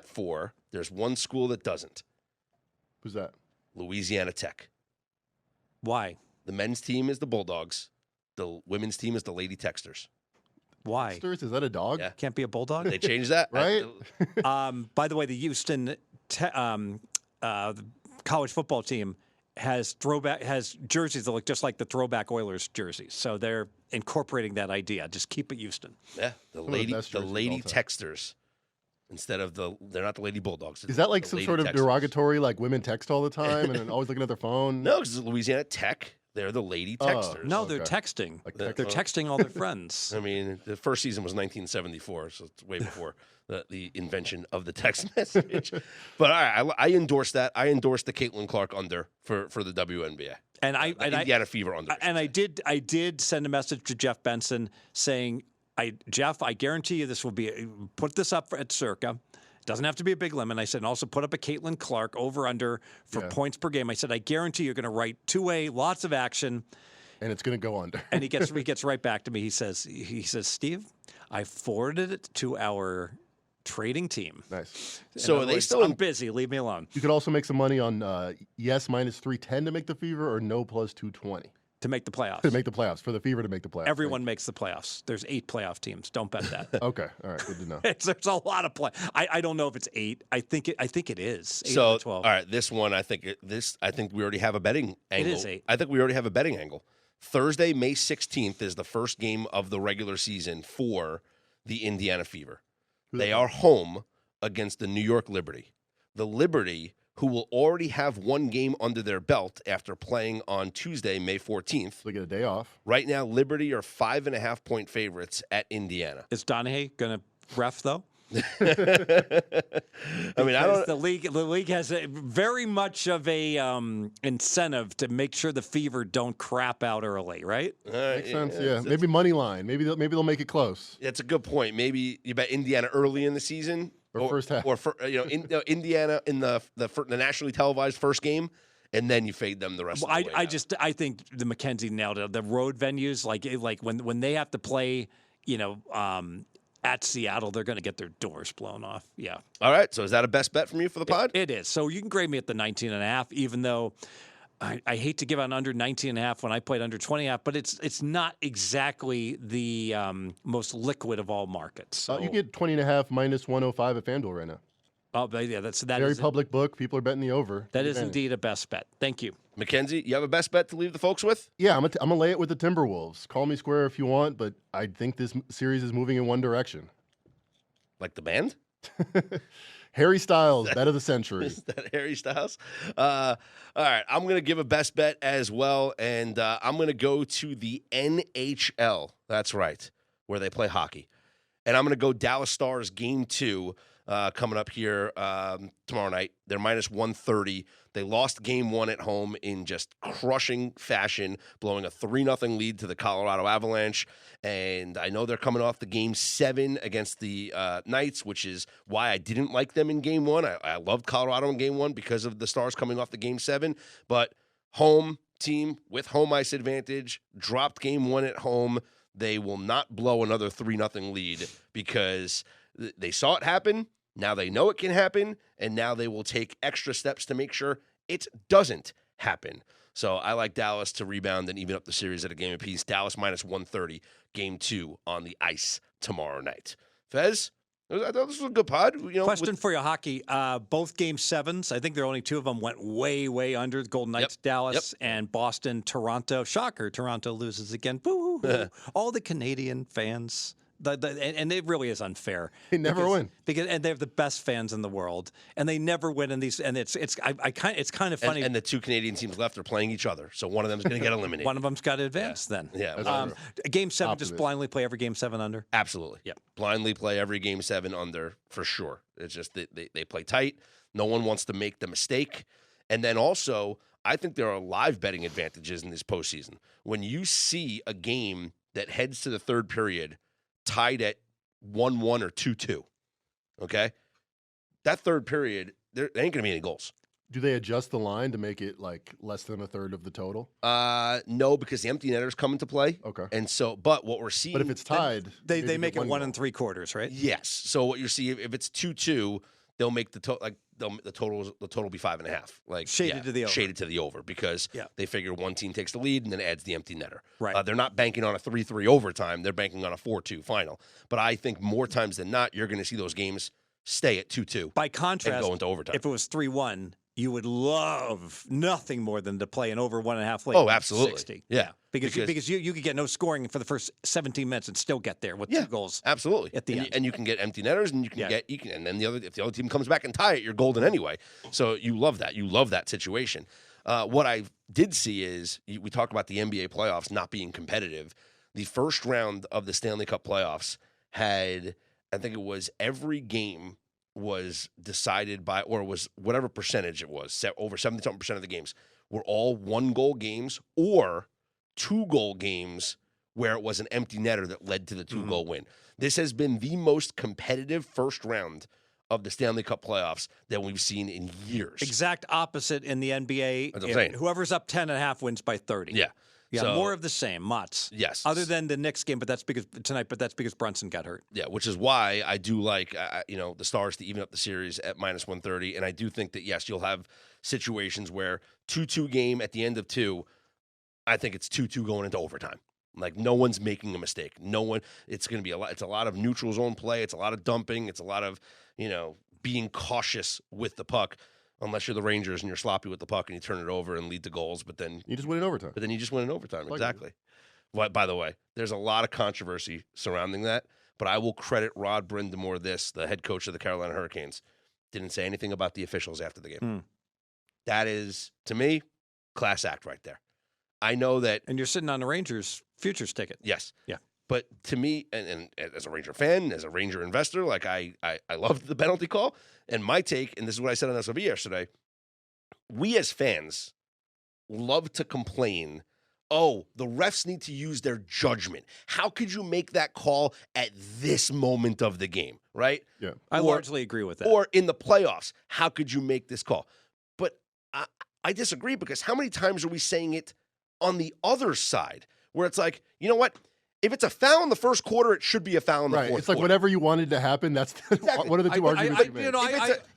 for there's one school that doesn't. Who's that? Louisiana Tech. Why? The men's team is the Bulldogs. The women's team is the Lady Texters. Why? Is that a dog? Yeah. Can't be a bulldog. They changed that, Right? By the way, the Houston the college football team has jerseys that look just like the throwback Oilers jerseys. So they're incorporating that idea. Just keep it Houston. Yeah, the of the lady best jerseys of all time. Texters instead of they're not the Lady Bulldogs. Is that like the some Lady sort of Texters. derogatory, like women text all the time and then always looking at their phone? No, because Louisiana Tech, they're the Lady Texters. No, they're Okay. texting. Like They're text- texting all their friends. I mean, the first season was 1974, so it's way before the invention of the text message. But all right, I endorse that. I endorse the Caitlin Clark under for the WNBA. And Indiana Fever under. I did send a message to Jeff Benson saying, Jeff, I guarantee you this will be put this up at Circa. It doesn't have to be a big limit. I said, and also put up a Caitlin Clark over under for points per game. I said, I guarantee you're going to write 2A, lots of action. And it's going to go under. And he gets right back to me. He says, Steve, I forwarded it to our trading team. Nice. So In are other they words, still I'm in- busy. Leave me alone. You could also make some money on yes minus 310 to make the Fever or no plus 220 To make the playoffs. to make the playoffs, for the Fever to make the playoffs. Everyone makes the playoffs. There's 8 playoff teams. Don't bet that. Okay. All right. Good to know. There's a lot of play. I don't know if it's 8. I think it is. 8 So or 12. all right, this one I think we already have a betting angle. is 8. I think we already have a betting angle. Thursday, May 16th is the first game of the regular season for the Indiana Fever. They are home against the New York Liberty. The Liberty, who will already have one game under their belt after playing on Tuesday, May 14th. They get a day off. Right now, Liberty are 5.5-point favorites at Indiana. Is Donahue going to ref though? I mean, I don't. The league has very much of a incentive to make sure the Fever don't crap out early, right? Makes sense. Yeah. Maybe money line. Maybe they'll make it close. That's a good point. Maybe you bet Indiana early in the season, Or first half. or Indiana in the nationally televised first game, and then you fade them the rest Well, of the way. I think the McKenzie nailed it. The road venues, like when they have to play, at Seattle, they're going to get their doors blown off. Yeah. All right. So is that a best bet from you for the pod? It is. So you can grade me at the 19.5, even though I hate to give out under 19.5 when I played under 20.5, but it's not exactly the most liquid of all markets. So, You get 20.5 minus 105 at FanDuel right now. oh, but yeah, that Very is public book. People are betting the over. that Take is advantage. indeed a best bet. Thank you. Mackenzie, you have a best bet to leave the folks with? Yeah, I'm gonna lay it with the Timberwolves. Call me square if you want, but I think this series is moving in one direction. Like the band? Harry Styles, bet of the century. Is that Harry Styles? All right. I'm going to give a best bet as well, and I'm going to go to the NHL. That's right, where they play hockey. And I'm going to go Dallas Stars Game 2 coming up here tomorrow night. They're minus 130. They lost Game 1 at home in just crushing fashion, blowing a 3-0 lead to the Colorado Avalanche. And I know they're coming off the Game 7 against the Knights, which is why I didn't like them in Game 1. I loved Colorado in Game 1 because of the Stars coming off the Game 7. But home team with home ice advantage, dropped Game 1 at home. They will not blow another 3-0 lead because they saw it happen. Now they know it can happen, and now they will take extra steps to make sure it doesn't happen. So I like Dallas to rebound and even up the series at a game apiece. Dallas minus 130, game 2 on the ice tomorrow night. Fez, I thought this was a good pod. Question for you, hockey. Both game 7s, I think there are only 2 of them went way, way under. Golden Knights, Dallas, and Boston, Toronto. Shocker, Toronto loses again. Boo! All the Canadian fans. And it really is unfair. They never win and they have the best fans in the world, and they never win in these. And it's kind of funny. And the 2 Canadian teams left are playing each other, so one of them is going to get eliminated. One of them's got to advance. Then, game 7, Optimist. just blindly play every game 7 under. Absolutely, blindly play every game 7 under for sure. It's just they play tight. No one wants to make the mistake, and then also I think there are live betting advantages in this postseason when you see a game that heads to the third period tied at 1-1 or 2-2, okay? That third period, there ain't going to be any goals. Do they adjust the line to make it like less than a third of the total? No, because the empty netters come into play. Okay. And so, but what we're seeing... But if it's tied... They make it 1 3/4, right? Yes. So what you see, if it's 2-2, they'll make the total... the total will be 5.5. Like shaded to the over. Shaded to the over because they figure one team takes the lead and then adds the empty netter. Right. They're not banking on a 3-3 overtime. They're banking on a 4-2 final. But I think more times than not, you're going to see those games stay at 2-2. By contrast, and go into overtime. If it was 3-1, you would love nothing more than to play an over 1.5 late. Oh, absolutely. 60. Yeah. Because you could get no scoring for the first 17 minutes and still get there with 2 goals. Absolutely. At the end. And you can get empty netters and and then if the other team comes back and tie it, you're golden anyway. So you love that. You love that situation. What I did see is we talk about the NBA playoffs not being competitive. The first round of the Stanley Cup playoffs had, I think it was every game was decided by, or was whatever percentage it was, over 70% of the games were all 1-goal games or 2-goal games where it was an empty netter that led to the 2-goal win. This has been the most competitive first round of the Stanley Cup playoffs that we've seen in years. Exact opposite in the NBA. That's what I'm saying. Whoever's up 10.5 wins by 30. Yeah. Yeah, So- more of the same, Mutts. Yes. Other than the Knicks game, but that's because Brunson got hurt. Yeah, which is why I do like the Stars to even up the series at minus 130, and I do think that yes, you'll have situations where 2-2 game at the end of 2. I think it's 2-2 going into overtime. Like no one's making a mistake. No one. It's going to be a lot. It's a lot of neutral zone play. It's a lot of dumping. It's a lot of being cautious with the puck. Unless you're the Rangers and you're sloppy with the puck and you turn it over and lead to goals, but then You just win in overtime. you just win in overtime. Exactly. By the way, there's a lot of controversy surrounding that, but I will credit Rod Brindamore the head coach of the Carolina Hurricanes. Didn't say anything about the officials after the game. That is, to me, class act right there. I know that. And you're sitting on the Rangers futures ticket. Yes. Yeah. But to me, and as a Ranger fan, as a Ranger investor, like I loved the penalty call. And my take, and this is what I said on SOB yesterday, we as fans love to complain, oh, the refs need to use their judgment. How could you make that call at this moment of the game, right? Yeah. I largely agree with that. Or in the playoffs, how could you make this call? But I disagree because how many times are we saying it on the other side where it's like, you know what? If it's a foul in the first quarter, it should be a foul in the fourth It's like quarter. whatever you wanted to happen, that's Exactly. one of the two arguments you made.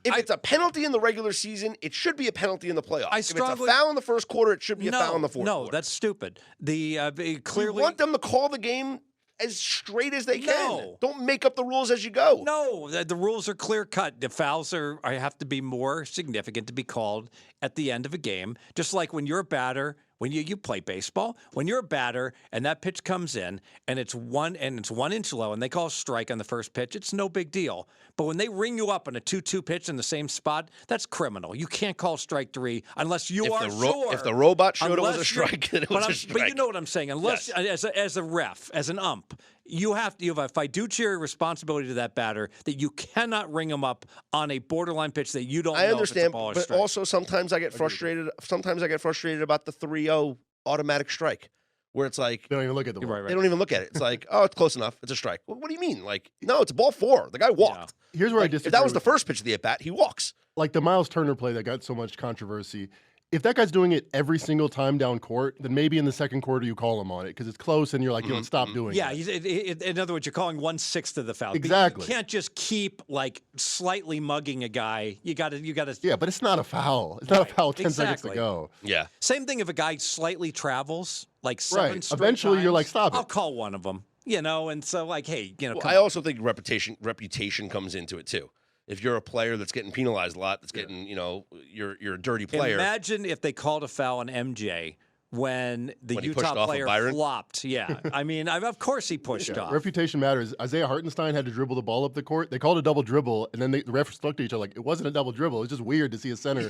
If it's a penalty in the regular season, it should be a penalty in the playoffs. If it's a foul in the first quarter, it should be a foul in the fourth quarter. No, that's stupid. Clearly, You want them to call the game as straight as they can. No. Don't make up the rules as you go. No, the rules are clear cut. The fouls have to be more significant to be called at the end of a game. Just like when you're a batter, when you play baseball, when you're a batter and that pitch comes in and it's 1 inch low and they call a strike on the first pitch, it's no big deal. But when they ring you up on a 2-2 pitch in the same spot, that's criminal. You can't call strike 3 unless you are sure. If the robot showed it was a strike, then it was a strike. But you know what I'm saying. Unless as a ref, as an ump, you have a fiduciary responsibility to that batter that you cannot ring him up on a borderline pitch that you don't know understand, if it's a ball or but strike. also sometimes I get frustrated. Sometimes I get frustrated about the 3-0 automatic strike, where it's like They don't even look at the ball. they don't even look at it. It's like, oh, it's close enough. It's a strike. What do you mean? Like, no, it's a ball 4. The guy walked. Here's where I disagree. If that was the with first pitch of the at bat, he walks. like the Miles Turner play that got so much controversy. if that guy's doing it every single time down court, then maybe in the second quarter you call him on it because it's close and you're like, stop doing Yeah, it. in other words, you're calling 1/6 of the foul. Exactly. You can't just keep like slightly mugging a guy. You got to. Yeah, but it's not a foul. It's not a foul with 10 seconds to exactly. go. Yeah. Same thing if a guy slightly travels, like seven straight Eventually you're times, like, stop it. I'll call one of them. And so like, hey, Well, come I on. also think reputation comes into it too. If you're a player that's getting penalized a lot, that's getting, you're a dirty player. Imagine if they called a foul on MJ when the When he pushed Utah off of player Byron? flopped. Yeah, I mean, of course he pushed off. Reputation matters. Isaiah Hartenstein had to dribble the ball up the court. They called a double dribble, and then the refs looked at each other like, it wasn't a double dribble. It's just weird to see a center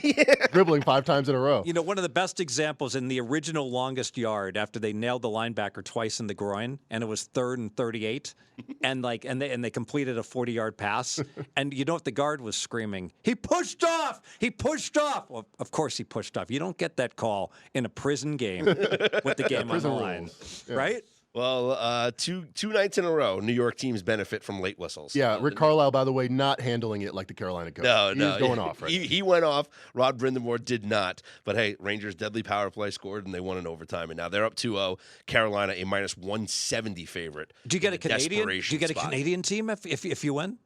dribbling 5 times in a row. One of the best examples in the original longest yard after they nailed the linebacker twice in the groin, and it was 3rd and 38, and they completed a 40-yard pass, and you know what the guard was screaming? He pushed off! He pushed off! Well, of course he pushed off. You don't get that call in a prison game with the game on the prison line, rules. Yeah. right? Well, two nights in a row, New York teams benefit from late whistles. Yeah, Rick Carlisle, by the way, not handling it like the Carolina coach. No, He was going off, right? He went off. Rod Brindamore did not. But hey, Rangers deadly power play scored, and they won in overtime. And now they're up 2-0. Carolina a minus 170 favorite. Do you get a Canadian? Do Desperation you get a spot. Canadian team if you win?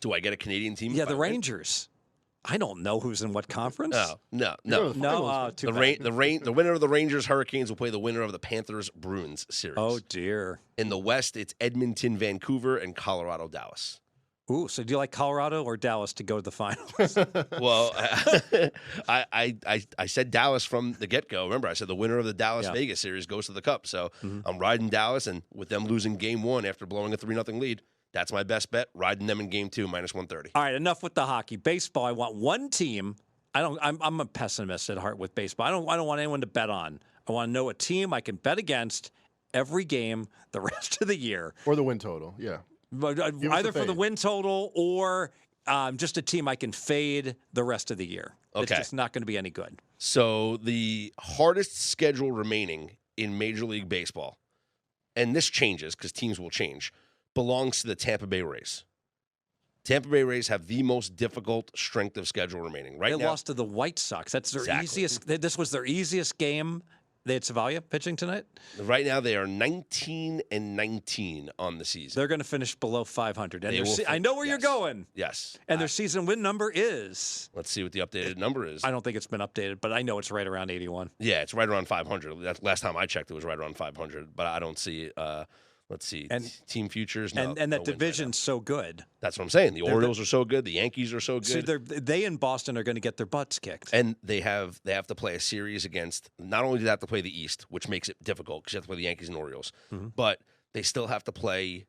Do I get a Canadian team? Yeah, if the I win? Rangers. I don't know who's in what conference. No. You're the No, finals. too The bad. the winner of the Rangers Hurricanes will play the winner of the Panthers Bruins series. Oh dear. In the West, it's Edmonton, Vancouver, and Colorado, Dallas. Ooh, so do you like Colorado or Dallas to go to the finals? Well, I said Dallas from the get-go. Remember, I said the winner of the Dallas-Vegas series goes to the Cup. So I'm riding Dallas, and with them losing Game 1 after blowing a 3-0 lead, that's my best bet. Riding them in Game 2, minus 130. All right, enough with the hockey. Baseball, I want one team. I'm a pessimist at heart with baseball. I don't want anyone to bet on. I want to know a team I can bet against every game the rest of the year. Or the win total, yeah. But, us either the for the fade. win total or just a team I can fade the rest of the year. It's Okay. just not going to be any good. So the hardest schedule remaining in Major League Baseball, and this changes because teams will change, belongs to the Tampa Bay Rays. Tampa Bay Rays have the most difficult strength of schedule remaining right They now. lost to the White Sox. That's their Exactly. easiest. This was their easiest game. They had Savalia pitching tonight. Right now, they are 19-19 on the season. They're going to finish below 500. And They will I know where you're yes. going. Yes. And their season win number is. Let's see what the updated number is. I don't think it's been updated, but I know it's right around 81. Yeah, it's right around 500. That's last time I checked, it was right around 500. But I don't see. Let's see. And- Team futures. No, And that no wins right division's so good. now. That's what I'm saying. The They're Orioles are so good. The Yankees are so good. See, they in Boston are going to get their butts kicked. And they have to play a series against. Not only do they have to play the East, which makes it difficult because you have to play the Yankees and Orioles, but they still have to play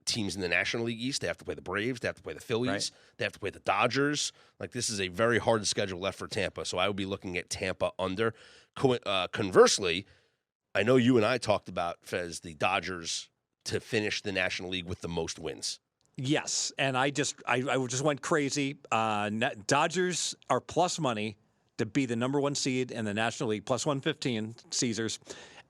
teams in the National League East. They have to play the Braves. They have to play the Phillies. Right. They have to play the Dodgers. Like, this is a very hard schedule left for Tampa. So I would be looking at Tampa under. Conversely, I know you and I talked about, Fez, the Dodgers to finish the National League with the most wins. Yes, and I just went crazy. Dodgers are plus money to be the number 1 seed in the National League, plus 115. Caesars.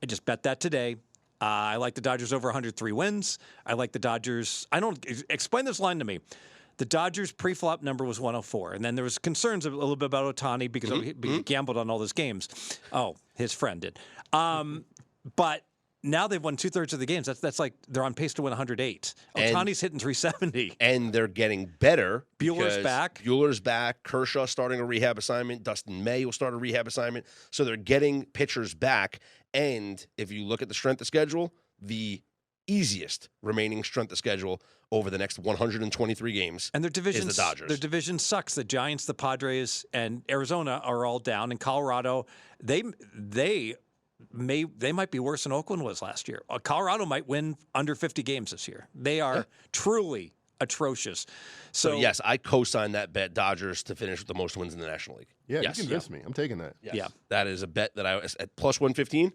I just bet that today. I like the Dodgers over 103 wins. I like the Dodgers. Explain this line to me. The Dodgers pre-flop number was 104, and then there was concerns a little bit about Ohtani because he gambled on all those games. Oh, his friend did. But now they've won 2/3 of the games. That's like they're on pace to win 108. Ohtani's hitting 370. And they're getting better. Bueller's because back. Bueller's back. Kershaw starting a rehab assignment. Dustin May will start a rehab assignment. So they're getting pitchers back. And if you look at the strength of schedule, the easiest remaining strength of schedule over the next 123 games And their division is the Dodgers. Their division sucks. The Giants, the Padres, and Arizona are all down. And Colorado, they might be worse than Oakland was last year. Colorado might win under 50 games this year. They are truly atrocious. So, yes, I co-sign that bet, Dodgers to finish with the most wins in the National League. Yeah, yes. you convinced me. I'm taking that. Yes. Yeah. That is a bet that I was at plus 115.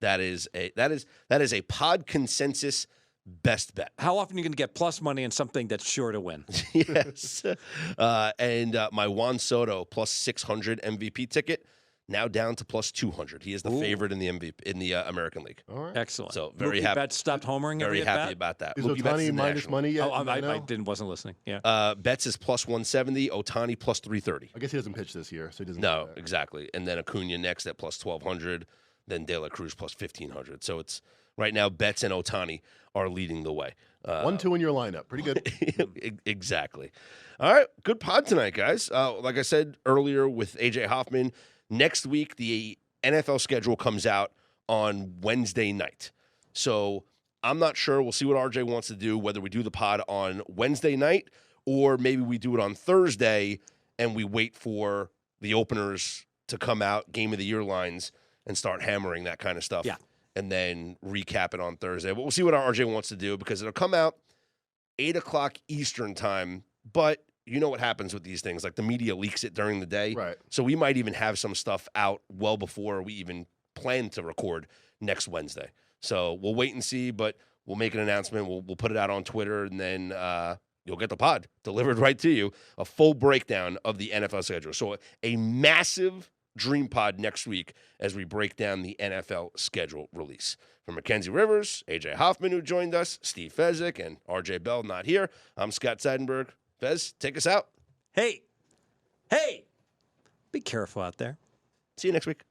That is a pod consensus best bet. How often are you going to get plus money on something that's sure to win? Yes. And my Juan Soto plus 600 MVP ticket. now down to plus 200. He is the favorite in the MVP in the American League. All right. Excellent. So very Mookie happy. Betts stopped homering. Very every happy at-bat? about that. Is Mookie Betts Ohtani in the minus National. money yet? Oh, right now? wasn't listening. Yeah. Betts is plus 170. Ohtani plus 330. I guess he doesn't pitch this year, so he doesn't. No, do that. exactly. And then Acuna next at plus 1,200. Then De La Cruz plus 1,500. So it's right now Betts and Ohtani are leading the way. 1-2 in your lineup. Pretty good. Exactly. All right. Good pod tonight, guys. Like I said earlier with A.J. Hoffman, next week the NFL schedule comes out on Wednesday night. So I'm not sure. We'll see what RJ wants to do, whether we do the pod on Wednesday night or maybe we do it on Thursday and we wait for the openers to come out, game of the year lines, and start hammering that kind of stuff. Yeah. And then recap it on Thursday. But we'll see what our RJ wants to do because it'll come out 8 o'clock Eastern time. But you know what happens with these things. Like the media leaks it during the day. Right. So we might even have some stuff out well before we even plan to record next Wednesday. So we'll wait and see, but we'll make an announcement. We'll put it out on Twitter, and then you'll get the pod delivered right to you, a full breakdown of the NFL schedule. So a massive DreamPod next week as we break down the NFL schedule release. From Mackenzie Rivers, A.J. Hoffman, who joined us, Steve Fezzik, and R.J. Bell, not here. I'm Scott Seidenberg. Fez, take us out. Hey, be careful out there. See you next week.